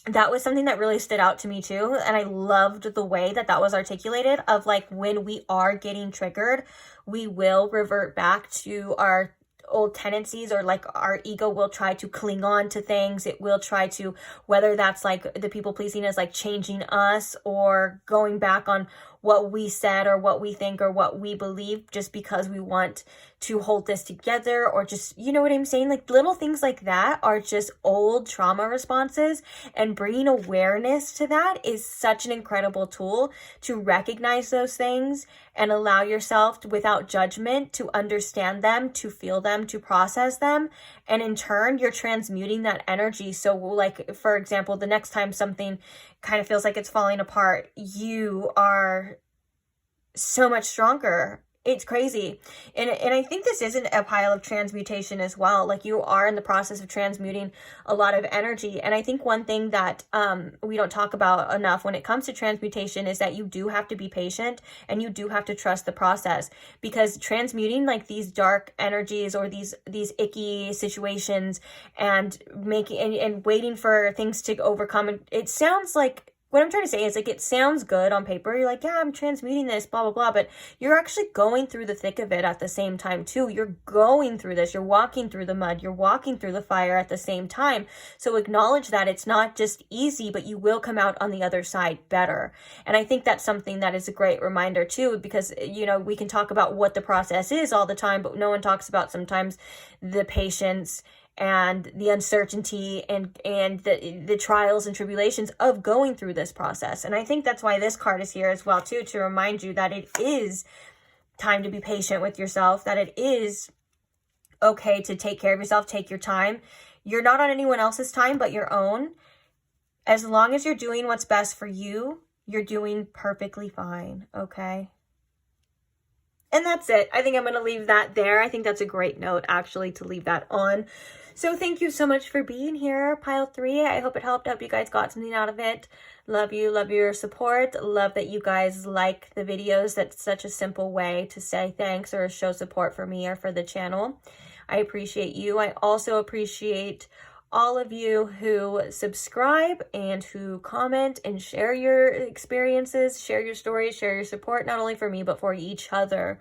that was something that really stood out to me too. And I loved the way that that was articulated, of like, when we are getting triggered, we will revert back to our old tendencies, or like our ego will try to cling on to things. It will try to, whether that's like the people pleasing is like changing us, or going back on what we said or what we think or what we believe, just because we want to hold this together, or just, you know what I'm saying? Like little things like that are just old trauma responses, and bringing awareness to that is such an incredible tool to recognize those things and allow yourself to, without judgment, to understand them, to feel them, to process them. And in turn, you're transmuting that energy. So like, for example, the next time something kind of feels like it's falling apart, you are so much stronger. It's crazy. And I think this isn't a pile of transmutation as well. Like, you are in the process of transmuting a lot of energy. And I think one thing that we don't talk about enough when it comes to transmutation is that you do have to be patient, and you do have to trust the process, because transmuting like these dark energies, or these icky situations, and making and waiting for things to overcome, and it sounds like, what I'm trying to say is, like, it sounds good on paper. You're like, yeah, I'm transmuting this, blah, blah, blah. But you're actually going through the thick of it at the same time, too. You're going through this. You're walking through the mud. You're walking through the fire at the same time. So acknowledge that it's not just easy, but you will come out on the other side better. And I think that's something that is a great reminder, too, because, you know, we can talk about what the process is all the time, but no one talks about sometimes the patience and the uncertainty and the trials and tribulations of going through this process. And I think that's why this card is here as well too, to remind you that it is time to be patient with yourself, that it is okay to take care of yourself, take your time. You're not on anyone else's time but your own. As long as you're doing what's best for you, you're doing perfectly fine, okay? And that's it. I think I'm going to leave that there. I think that's a great note, actually, to leave that on. So thank you so much for being here, Pile 3. I hope it helped. I hope you guys got something out of it. Love you. Love your support. Love that you guys like the videos. That's such a simple way to say thanks or show support for me or for the channel. I appreciate you. I also appreciate all of you who subscribe and who comment and share your experiences, share your stories, share your support, not only for me, but for each other.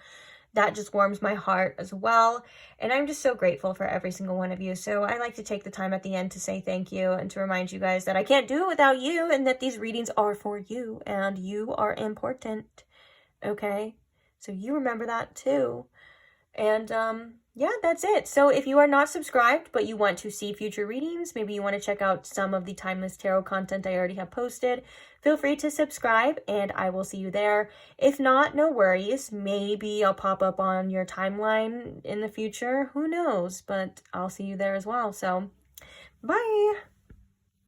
That just warms my heart as well. And I'm just so grateful for every single one of you. So I like to take the time at the end to say thank you and to remind you guys that I can't do it without you, and that these readings are for you and you are important. Okay? So you remember that too. And yeah, that's it. So if you are not subscribed, but you want to see future readings, maybe you want to check out some of the Timeless Tarot content I already have posted, feel free to subscribe and I will see you there. If not, no worries. Maybe I'll pop up on your timeline in the future. Who knows? But I'll see you there as well. So, bye.